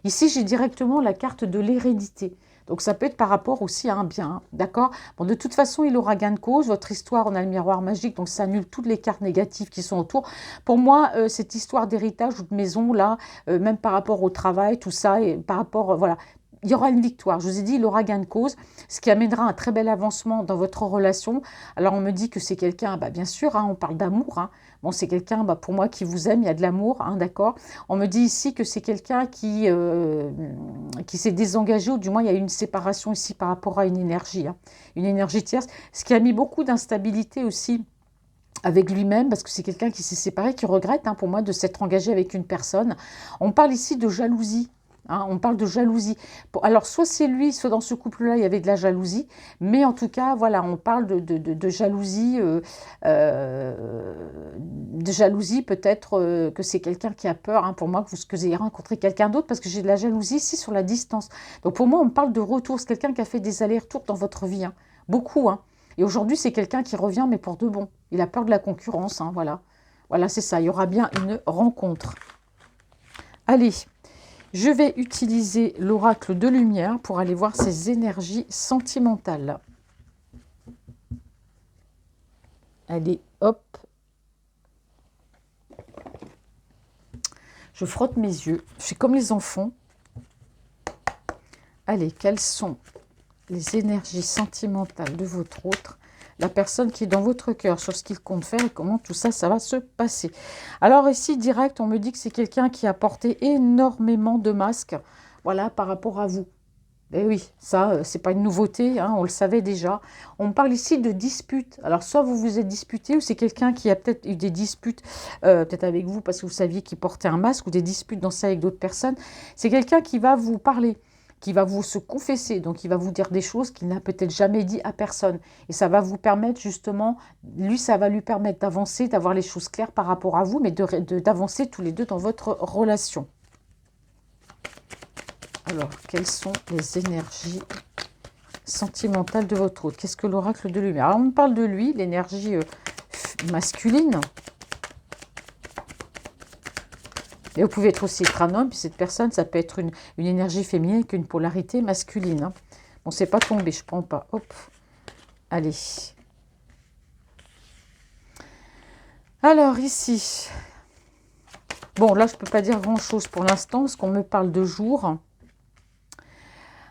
Ici, j'ai directement la carte de l'hérédité. Donc, ça peut être par rapport aussi à un bien, hein, d'accord? Bon, de toute façon, il aura gain de cause. Votre histoire, on a le miroir magique, donc ça annule toutes les cartes négatives qui sont autour. Pour moi, cette histoire d'héritage ou de maison, là, même par rapport au travail, tout ça, et par rapport, voilà, il y aura une victoire. Je vous ai dit, il aura gain de cause, ce qui amènera un très bel avancement dans votre relation. Alors, on me dit que c'est quelqu'un, bah, bien sûr, hein, on parle d'amour, hein. Bon, c'est quelqu'un, bah, pour moi, qui vous aime, il y a de l'amour, hein, d'accord? On me dit ici que c'est quelqu'un qui s'est désengagé, ou du moins, il y a eu une séparation ici par rapport à une énergie tierce, ce qui a mis beaucoup d'instabilité aussi avec lui-même, parce que c'est quelqu'un qui s'est séparé, qui regrette, hein, pour moi, de s'être engagé avec une personne. On parle ici de jalousie. Hein, on parle de jalousie. Alors, soit c'est lui, soit dans ce couple-là, il y avait de la jalousie. Mais en tout cas, voilà, on parle de jalousie. De jalousie, peut-être que c'est quelqu'un qui a peur, hein, pour moi, que vous ayez rencontré quelqu'un d'autre, parce que j'ai de la jalousie ici sur la distance. Donc, pour moi, on parle de retour. C'est quelqu'un qui a fait des allers-retours dans votre vie. Hein, beaucoup. Hein. Et aujourd'hui, c'est quelqu'un qui revient, mais pour de bon. Il a peur de la concurrence. Hein, voilà, voilà, c'est ça. Il y aura bien une rencontre. Allez. Je vais utiliser l'oracle de lumière pour aller voir ses énergies sentimentales. Allez, hop. Je frotte mes yeux. Je fais comme les enfants. Allez, quelles sont les énergies sentimentales de votre autre? la personne qui est dans votre cœur, sur ce qu'il compte faire et comment tout ça, ça va se passer. Alors ici, direct, on me dit que c'est quelqu'un qui a porté énormément de masques, voilà, par rapport à vous. Eh oui, ça, c'est pas une nouveauté, hein, on le savait déjà. On parle ici de disputes. Alors, soit vous vous êtes disputé, ou c'est quelqu'un qui a peut-être eu des disputes, peut-être avec vous, parce que vous saviez qu'il portait un masque, ou des disputes dans ça avec d'autres personnes. C'est quelqu'un qui va vous parler, qui va vous se confesser, donc il va vous dire des choses qu'il n'a peut-être jamais dit à personne. Et ça va vous permettre justement, lui, ça va lui permettre d'avancer, d'avoir les choses claires par rapport à vous, mais d'avancer tous les deux dans votre relation. Alors, quelles sont les énergies sentimentales de votre hôte? Qu'est-ce que l'oracle de lumière? Alors, on parle de lui, l'énergie masculine. Et vous pouvez être aussi un homme, puis cette personne, ça peut être une énergie féminine avec une polarité masculine. Hein. Bon, c'est pas tombé, je prends pas. Hop, allez. Alors, ici. Bon, là, je peux pas dire grand-chose pour l'instant, parce qu'on me parle de jour.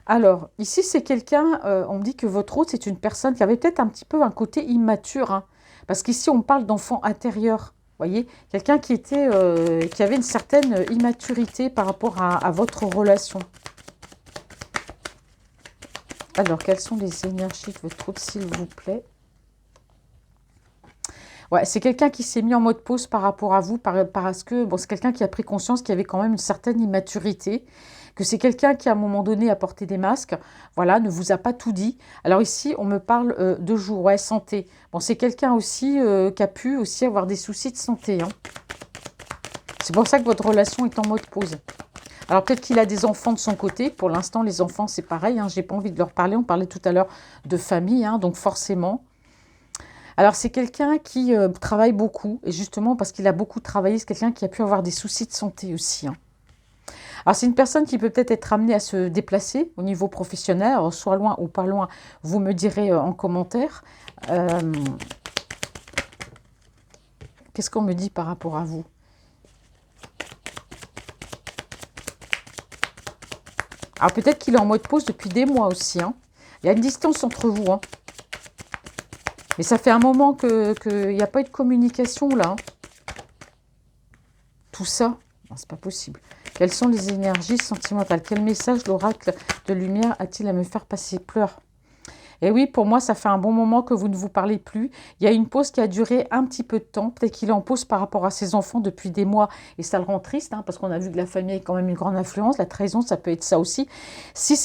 Alors, ici, c'est quelqu'un, on me dit que votre hôte, c'est une personne qui avait peut-être un petit peu un côté immature, hein, parce qu'ici, on parle d'enfant intérieur, voyez, quelqu'un qui avait une certaine immaturité par rapport à votre relation. Alors, quelles sont les énergies de votre hôte, s'il vous plaît? Ouais, c'est quelqu'un qui s'est mis en mode pause par rapport à vous, parce que bon, c'est quelqu'un qui a pris conscience qu'il y avait quand même une certaine immaturité, que c'est quelqu'un qui, à un moment donné, a porté des masques, voilà, ne vous a pas tout dit. Alors ici, on me parle de jour, ouais, santé. Bon, c'est quelqu'un aussi qui a pu aussi avoir des soucis de santé. Hein. C'est pour ça que votre relation est en mode pause. Alors peut-être qu'il a des enfants de son côté. Pour l'instant, les enfants, c'est pareil. Hein, j'ai pas envie de leur parler. On parlait tout à l'heure de famille, hein, donc forcément. Alors, c'est quelqu'un qui travaille beaucoup. Et justement, parce qu'il a beaucoup travaillé, c'est quelqu'un qui a pu avoir des soucis de santé aussi. Hein. Alors, c'est une personne qui peut peut-être être amenée à se déplacer au niveau professionnel, alors, soit loin ou pas loin, vous me direz en commentaire. Qu'est-ce qu'on me dit par rapport à vous? Alors, peut-être qu'il est en mode pause depuis des mois aussi. Hein. Il y a une distance entre vous. Hein. Mais ça fait un moment qu'il n'y a pas eu de communication là. Hein. Tout ça, c'est pas possible. Quelles sont les énergies sentimentales? Quel message l'oracle de lumière a-t-il à me faire passer? Pleure. Et oui, pour moi, ça fait un bon moment que vous ne vous parlez plus. Il y a une pause qui a duré un petit peu de temps. Peut-être qu'il est en pause par rapport à ses enfants depuis des mois. Et ça le rend triste, hein, parce qu'on a vu que la famille est quand même une grande influence. La trahison, ça peut être ça aussi. Si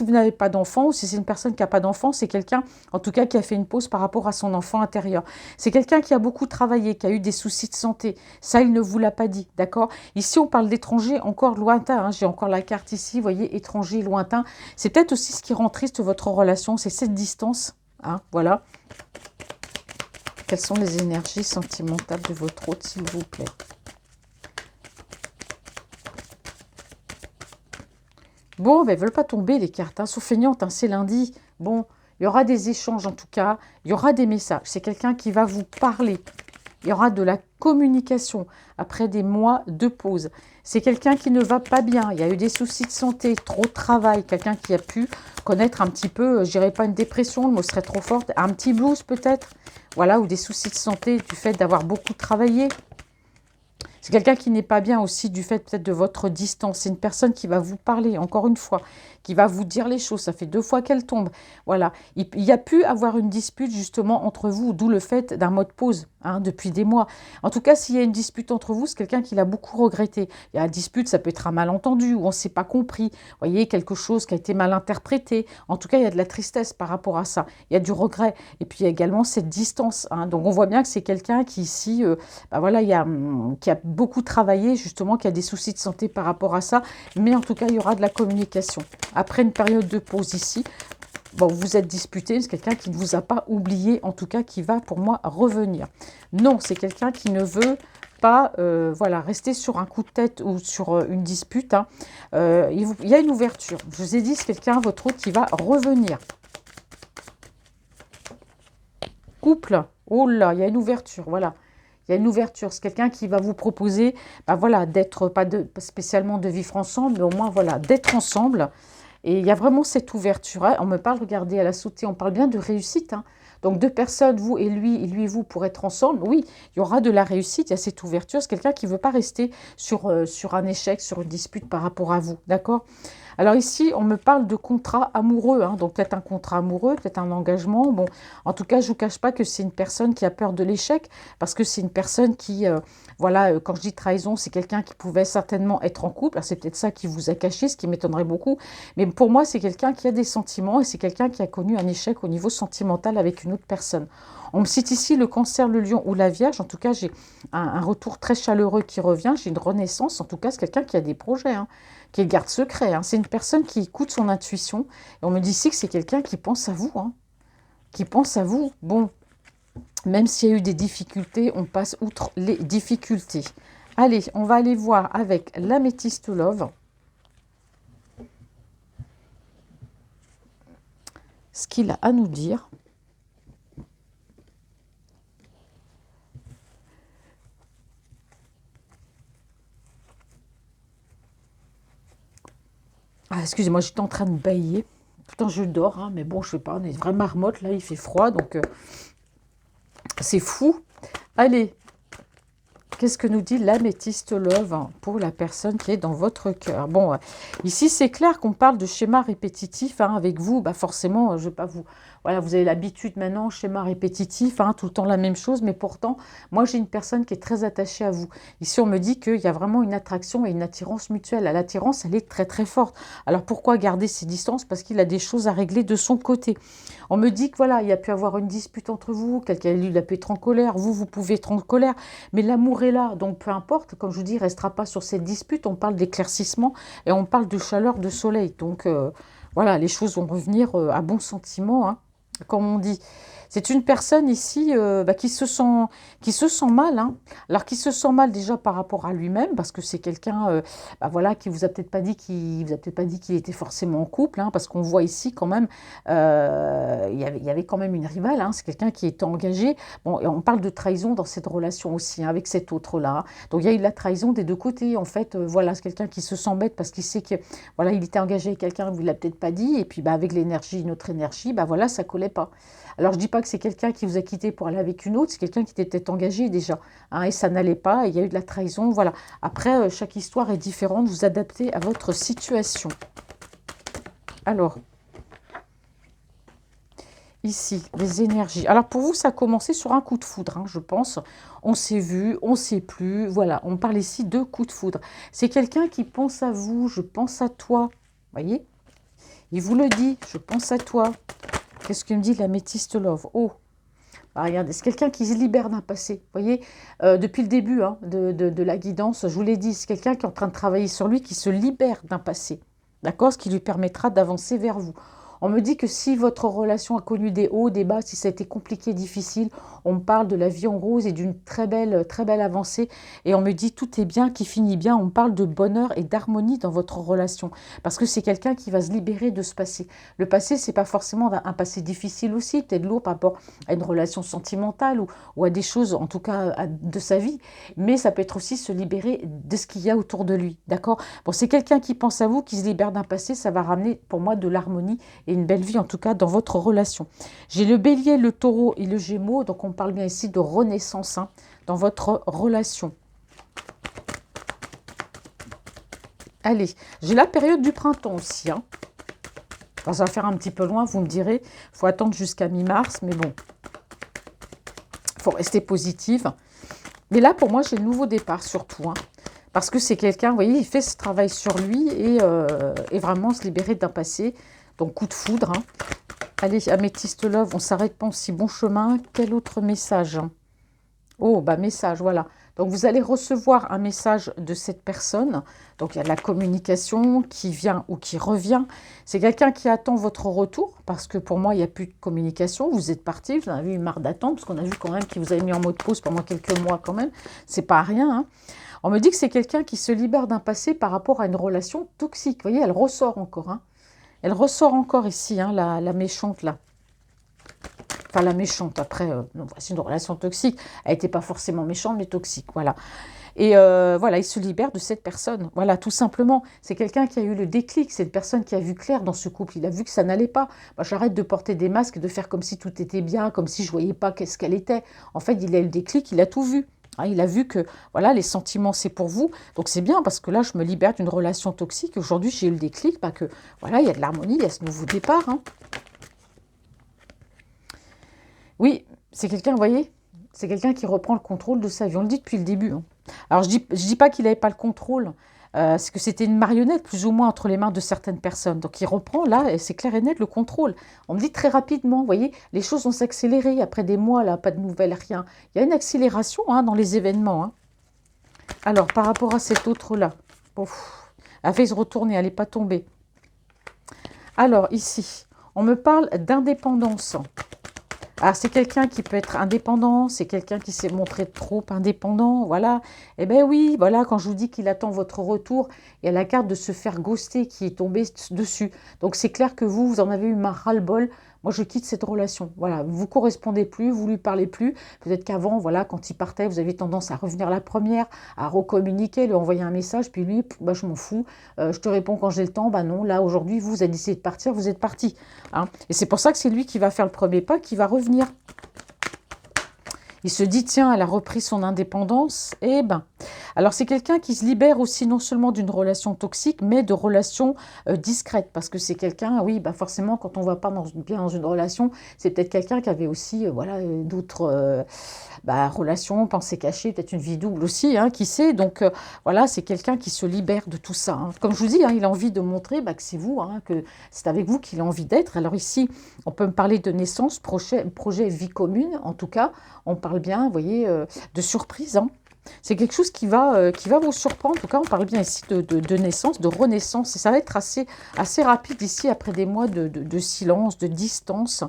vous n'avez pas d'enfant, ou si c'est une personne qui n'a pas d'enfant, c'est quelqu'un, en tout cas, qui a fait une pause par rapport à son enfant intérieur. C'est quelqu'un qui a beaucoup travaillé, qui a eu des soucis de santé. Ça, il ne vous l'a pas dit, d'accord? Ici, on parle d'étrangers encore lointains. Hein. J'ai encore la carte ici, vous voyez, étranger lointain. C'est peut-être aussi ce qui rend triste votre relation, c'est cette distance, hein, voilà. Quelles sont les énergies sentimentales de votre hôte, s'il vous plaît? Bon, ben, elles ne veulent pas tomber les cartes, hein, sont feignantes, hein, c'est lundi. Bon, il y aura des échanges en tout cas, il y aura des messages. C'est quelqu'un qui va vous parler. Il y aura de la communication après des mois de pause. C'est quelqu'un qui ne va pas bien. Il y a eu des soucis de santé, trop de travail. Quelqu'un qui a pu connaître un petit peu, je dirais pas une dépression, le mot serait trop fort, un petit blues peut-être. Voilà, ou des soucis de santé du fait d'avoir beaucoup travaillé. C'est quelqu'un qui n'est pas bien aussi du fait peut-être de votre distance. C'est une personne qui va vous parler, encore une fois, qui va vous dire les choses. Ça fait 2 fois qu'elle tombe. Voilà. Il y a pu avoir une dispute justement entre vous, d'où le fait d'un mode pause hein, depuis des mois. En tout cas, s'il y a une dispute entre vous, c'est quelqu'un qui l'a beaucoup regretté. Il y a une dispute, ça peut être un malentendu ou on ne s'est pas compris. Vous voyez, quelque chose qui a été mal interprété. En tout cas, il y a de la tristesse par rapport à ça. Il y a du regret. Et puis, il y a également cette distance. Hein. Donc, on voit bien que c'est quelqu'un qui ici, voilà, qui a beaucoup travaillé, justement, qui a des soucis de santé par rapport à ça. Mais en tout cas, il y aura de la communication. Après une période de pause ici, bon, vous êtes disputé, c'est quelqu'un qui ne vous a pas oublié, en tout cas, qui va, pour moi, revenir. Non, c'est quelqu'un qui ne veut pas voilà, rester sur un coup de tête ou sur une dispute. Hein. Il y a une ouverture. Je vous ai dit, c'est quelqu'un, votre hôte, qui va revenir. Couple, oh là, il y a une ouverture, voilà. Il y a une ouverture, c'est quelqu'un qui va vous proposer, ben voilà, d'être, pas spécialement de vivre ensemble, mais au moins, voilà, d'être ensemble. Et il y a vraiment cette ouverture. Hein. On me parle, regardez, à la sauté, on parle bien de réussite. Hein. Donc, deux personnes, vous et lui et vous, pour être ensemble, oui, il y aura de la réussite, il y a cette ouverture. C'est quelqu'un qui ne veut pas rester sur un échec, sur une dispute par rapport à vous, d'accord? Alors ici, on me parle de contrat amoureux, hein, donc peut-être un contrat amoureux, peut-être un engagement. Bon, en tout cas, je ne vous cache pas que c'est une personne qui a peur de l'échec, parce que c'est une personne qui, voilà, quand je dis trahison, c'est quelqu'un qui pouvait certainement être en couple. Alors c'est peut-être ça qui vous a caché, ce qui m'étonnerait beaucoup. Mais pour moi, c'est quelqu'un qui a des sentiments et c'est quelqu'un qui a connu un échec au niveau sentimental avec une autre personne. On me cite ici le Cancer, le Lion ou la Vierge. En tout cas, j'ai un retour très chaleureux qui revient. J'ai une renaissance. En tout cas, c'est quelqu'un qui a des projets, hein, qui est garde secret, hein. C'est une personne qui écoute son intuition. Et on me dit ici que c'est quelqu'un qui pense à vous, hein, qui pense à vous. Bon, même s'il y a eu des difficultés, on passe outre les difficultés. Allez, on va aller voir avec l'améthyste love ce qu'il a à nous dire. Ah, excusez-moi, j'étais en train de bailler. Pourtant, je dors, hein, mais bon, je sais pas, on est vraie marmotte, là, il fait froid, donc c'est fou. Allez, qu'est-ce que nous dit l'améthyste love pour la personne qui est dans votre cœur? Bon, ici, c'est clair qu'on parle de schéma répétitif, hein, avec vous. Bah forcément, je ne vais pas vous... Voilà, vous avez l'habitude maintenant, schéma répétitif, hein, tout le temps la même chose. Mais pourtant, moi, j'ai une personne qui est très attachée à vous. Ici, on me dit qu'il y a vraiment une attraction et une attirance mutuelle. L'attirance, elle est très, très forte. Alors, pourquoi garder ces distances? Parce qu'il a des choses à régler de son côté. On me dit que voilà, il y a pu avoir une dispute entre vous, quelqu'un il a pu être en colère, vous pouvez être en colère, mais l'amour est là, donc peu importe, comme je vous dis, il ne restera pas sur cette dispute, on parle d'éclaircissement et on parle de chaleur, de soleil, donc voilà, les choses vont revenir à bon sentiment, hein, comme on dit. C'est une personne ici bah, qui se sent mal, hein. Alors qui se sent mal déjà par rapport à lui-même, parce que c'est quelqu'un bah, voilà, qui vous a peut-être pas dit qu'il était forcément en couple, hein, parce qu'on voit ici quand même, il y avait quand même une rivale, hein, c'est quelqu'un qui était engagé. Bon, et on parle de trahison dans cette relation aussi, hein, avec cet autre-là. Donc il y a eu de la trahison des deux côtés, en fait. Voilà, c'est quelqu'un qui se sent bête parce qu'il sait que voilà, il était engagé avec quelqu'un, vous ne l'a peut-être pas dit, et puis bah, avec l'énergie, notre énergie, bah voilà, ça collait pas. Alors, je ne dis pas que c'est quelqu'un qui vous a quitté pour aller avec une autre, c'est quelqu'un qui était peut-être engagé déjà, hein, et ça n'allait pas, et il y a eu de la trahison, voilà. Après, chaque histoire est différente, vous adaptez à votre situation. Alors, ici, les énergies. Alors, pour vous, ça a commencé sur un coup de foudre, hein, je pense. On s'est vu, on ne sait plus, voilà. On parle ici de coup de foudre. C'est quelqu'un qui pense à vous, je pense à toi, vous voyez? Il vous le dit, je pense à toi. Qu'est-ce que me dit l'améthyste love? Oh, bah, regardez, c'est quelqu'un qui se libère d'un passé. Vous voyez, depuis le début, hein, de la guidance, je vous l'ai dit, c'est quelqu'un qui est en train de travailler sur lui, qui se libère d'un passé. D'accord? Ce qui lui permettra d'avancer vers vous. On me dit que si votre relation a connu des hauts, des bas, si ça a été compliqué, difficile, on me parle de la vie en rose et d'une très belle avancée. Et on me dit tout est bien, qui finit bien. On me parle de bonheur et d'harmonie dans votre relation. Parce que c'est quelqu'un qui va se libérer de ce passé. Le passé, c'est pas forcément un passé difficile aussi, peut-être lourd par rapport à une relation sentimentale ou à des choses, en tout cas, de sa vie. Mais ça peut être aussi se libérer de ce qu'il y a autour de lui. D'accord? Bon, c'est quelqu'un qui pense à vous, qui se libère d'un passé. Ça va ramener, pour moi, de l'harmonie et une belle vie, en tout cas, dans votre relation. J'ai le bélier, le taureau et le gémeaux. Donc, on parle bien ici de renaissance, hein, dans votre relation. Allez, j'ai la période du printemps aussi, hein. Enfin, ça va faire un petit peu loin, vous me direz. Il faut attendre jusqu'à mi-mars, mais bon. Il faut rester positive. Mais là, pour moi, j'ai le nouveau départ surtout, hein, parce que c'est quelqu'un, vous voyez, il fait ce travail sur lui et vraiment se libérer d'un passé. Donc, coup de foudre, hein. Allez, améthyste love, on s'arrête pas en si bon chemin. Quel autre message? Oh, bah message, voilà. Donc, vous allez recevoir un message de cette personne. Donc, il y a de la communication qui vient ou qui revient. C'est quelqu'un qui attend votre retour, parce que pour moi, il n'y a plus de communication. Vous êtes parti, vous en avez eu marre d'attendre, parce qu'on a vu quand même qu'il vous avait mis en mode pause pendant quelques mois quand même. C'est pas rien, hein. On me dit que c'est quelqu'un qui se libère d'un passé par rapport à une relation toxique. Vous voyez, elle ressort encore, hein. Elle ressort encore ici, hein, la méchante, là. Enfin, la méchante, après, c'est une relation toxique. Elle n'était pas forcément méchante, mais toxique, voilà. Et voilà, il se libère de cette personne. Voilà, tout simplement. C'est quelqu'un qui a eu le déclic. C'est une personne qui a vu clair dans ce couple. Il a vu que ça n'allait pas. Moi, j'arrête de porter des masques et de faire comme si tout était bien, comme si je ne voyais pas qu'est-ce qu'elle était. En fait, il a eu le déclic, il a tout vu. Hein, il a vu que voilà, les sentiments, c'est pour vous. Donc, c'est bien parce que là, je me libère d'une relation toxique. Aujourd'hui, j'ai eu le déclic que voilà, il y a de l'harmonie, il y a ce nouveau départ. Hein. Oui, c'est quelqu'un, vous voyez, c'est quelqu'un qui reprend le contrôle de sa vie. On le dit depuis le début. Hein. Alors, je dis pas qu'il n'avait pas le contrôle, c'est que c'était une marionnette, plus ou moins, entre les mains de certaines personnes. Donc, il reprend, là, et c'est clair et net, le contrôle. On me dit très rapidement, vous voyez, les choses vont s'accélérer après des mois, là, pas de nouvelles, rien. Il y a une accélération hein, dans les événements. Hein. Alors, par rapport à cet autre-là, elle a fait se retourner, elle n'est pas tombée. Alors, ici, on me parle d'indépendance. Alors, c'est quelqu'un qui peut être indépendant, c'est quelqu'un qui s'est montré trop indépendant, voilà. Eh bien oui, voilà, quand je vous dis qu'il attend votre retour, il y a la carte de se faire ghoster qui est tombée dessus. Donc, c'est clair que vous en avez eu marre ras-le-bol. Moi, je quitte cette relation. Voilà, vous ne correspondez plus, vous ne lui parlez plus. Peut-être qu'avant, voilà, quand il partait, vous avez tendance à revenir la première, à recommuniquer, lui envoyer un message, puis lui, bah, je m'en fous, je te réponds quand j'ai le temps. Bah non, là, aujourd'hui, vous avez décidé de partir, vous êtes parti. Hein. Et c'est pour ça que c'est lui qui va faire le premier pas, qui va revenir. Il se dit, tiens, elle a repris son indépendance. Eh ben, alors c'est quelqu'un qui se libère aussi non seulement d'une relation toxique, mais de relations discrètes. Parce que c'est quelqu'un, oui, bah forcément, quand on ne va pas bien dans une relation, c'est peut-être quelqu'un qui avait aussi voilà, d'autres relations, pensées cachées, peut-être une vie double aussi, hein, qui sait. Donc voilà, c'est quelqu'un qui se libère de tout ça. Hein. Comme je vous dis, hein, il a envie de montrer que c'est vous, hein, que c'est avec vous qu'il a envie d'être. Alors ici, on peut me parler de naissance, projet vie commune, en tout cas. On parle bien, vous voyez, de surprise. Hein. C'est quelque chose qui va vous surprendre. En tout cas, on parle bien ici de naissance, de renaissance. Et ça va être assez rapide ici, après des mois de silence, de distance.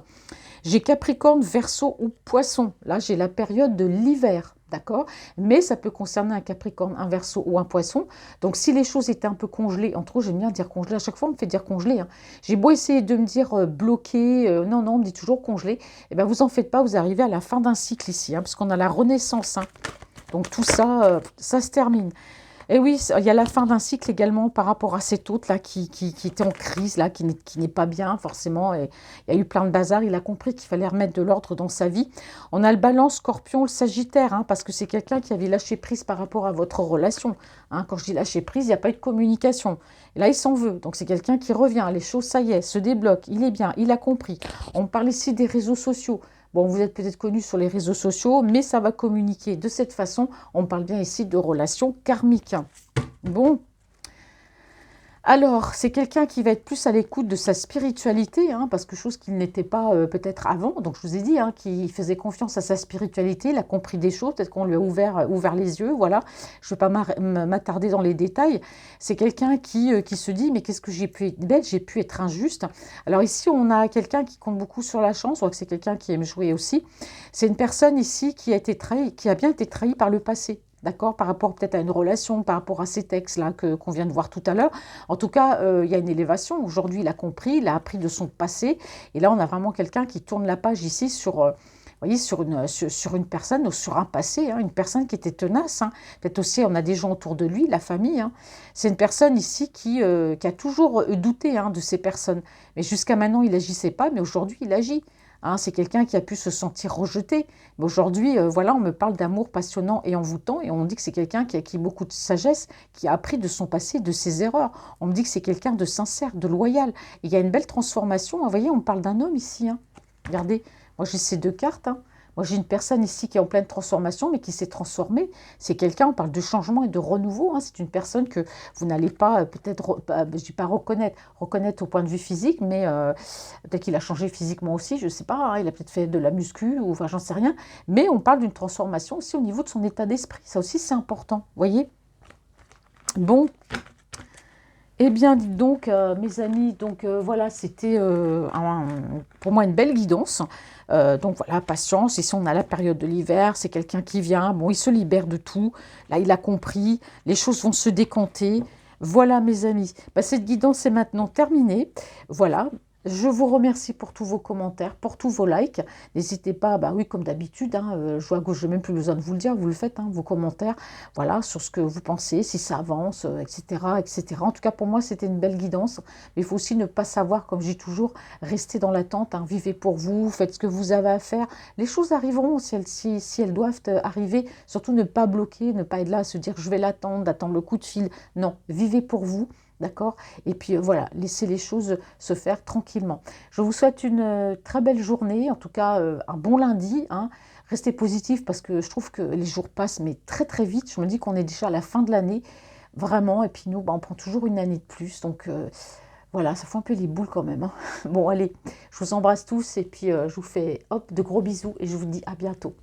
J'ai Capricorne, Verseau ou Poisson. Là, j'ai la période de l'hiver. D'accord? Mais ça peut concerner un Capricorne, un Verseau ou un Poisson. Donc, si les choses étaient un peu congelées, entre autres, j'aime bien dire congelé. À chaque fois, on me fait dire congelé. Hein. J'ai beau essayer de me dire bloqué. Non, on me dit toujours congelé. Eh bien, vous en faites pas. Vous arrivez à la fin d'un cycle ici. Hein, parce qu'on a la renaissance. Hein. Donc, tout ça, ça se termine. Et oui, il y a la fin d'un cycle également par rapport à cet autre-là qui était en crise, là, qui n'est pas bien forcément. Et il y a eu plein de bazar. Il a compris qu'il fallait remettre de l'ordre dans sa vie. On a le Balance, Scorpion, le Sagittaire, hein, parce que c'est quelqu'un qui avait lâché prise par rapport à votre relation. Hein. Quand je dis lâcher prise, il n'y a pas eu de communication. Et là, il s'en veut. Donc, c'est quelqu'un qui revient. Les choses, ça y est, se débloquent. Il est bien, il a compris. On parle ici des réseaux sociaux. Bon, vous êtes peut-être connu sur les réseaux sociaux, mais ça va communiquer de cette façon. On parle bien ici de relations karmiques. Bon. Alors, c'est quelqu'un qui va être plus à l'écoute de sa spiritualité, hein, parce que chose qu'il n'était pas peut-être avant. Donc, je vous ai dit hein, qu'il faisait confiance à sa spiritualité, il a compris des choses, peut-être qu'on lui a ouvert les yeux, voilà. Je ne vais pas m'attarder dans les détails. C'est quelqu'un qui se dit, mais qu'est-ce que j'ai pu être bête, j'ai pu être injuste. Alors ici, on a quelqu'un qui compte beaucoup sur la chance, on voit que c'est quelqu'un qui aime jouer aussi. C'est une personne ici qui a bien été trahie par le passé. D'accord, par rapport peut-être à une relation, par rapport à ces textes-là qu'on vient de voir tout à l'heure. En tout cas, il y a une élévation. Aujourd'hui, il a compris, il a appris de son passé. Et là, on a vraiment quelqu'un qui tourne la page ici sur, voyez, sur une personne ou sur un passé, hein, une personne qui était tenace. Hein. Peut-être aussi, on a des gens autour de lui, la famille. Hein. C'est une personne ici qui a toujours douté hein, de ces personnes. Mais jusqu'à maintenant, il n'agissait pas, mais aujourd'hui, il agit. Hein, c'est quelqu'un qui a pu se sentir rejeté. Mais aujourd'hui, voilà, on me parle d'amour passionnant et envoûtant, et on me dit que c'est quelqu'un qui a acquis beaucoup de sagesse, qui a appris de son passé, de ses erreurs. On me dit que c'est quelqu'un de sincère, de loyal. Et il y a une belle transformation. Vous voyez, on me parle d'un homme ici. Hein. Regardez, moi j'ai ces deux cartes. Hein. Moi, j'ai une personne ici qui est en pleine transformation, mais qui s'est transformée. C'est quelqu'un, on parle de changement et de renouveau. Hein. C'est une personne que vous n'allez pas peut-être, je ne dis pas reconnaître au point de vue physique, mais peut-être qu'il a changé physiquement aussi, je ne sais pas. Hein. Il a peut-être fait de la muscu, ou enfin, j'en sais rien. Mais on parle d'une transformation aussi au niveau de son état d'esprit. Ça aussi, c'est important. Vous voyez? Bon. Eh bien, dites donc, mes amis, donc voilà, c'était pour moi une belle guidance. Donc voilà, patience. Ici, on a la période de l'hiver. C'est quelqu'un qui vient. Bon, il se libère de tout. Là, il a compris. Les choses vont se décanter. Voilà, mes amis. Bah, cette guidance est maintenant terminée. Voilà. Je vous remercie pour tous vos commentaires, pour tous vos likes. N'hésitez pas, bah oui, comme d'habitude, hein, je vois que je n'ai même plus besoin de vous le dire, vous le faites, hein, vos commentaires, voilà, sur ce que vous pensez, si ça avance, etc., etc. En tout cas, pour moi, c'était une belle guidance. Mais il faut aussi ne pas savoir, comme je dis toujours, rester dans l'attente, hein, vivez pour vous, faites ce que vous avez à faire. Les choses arriveront si elles doivent arriver. Surtout ne pas bloquer, ne pas être là à se dire je vais l'attendre, d'attendre le coup de fil. Non, vivez pour vous. D'accord? Et puis voilà, laissez les choses se faire tranquillement. Je vous souhaite une très belle journée, en tout cas un bon lundi, hein. Restez positif parce que je trouve que les jours passent mais très très vite. Je me dis qu'on est déjà à la fin de l'année, vraiment. Et puis nous, bah, on prend toujours une année de plus. Donc voilà, ça fait un peu les boules quand même, hein. Bon, allez, je vous embrasse tous et puis je vous fais hop de gros bisous et je vous dis à bientôt.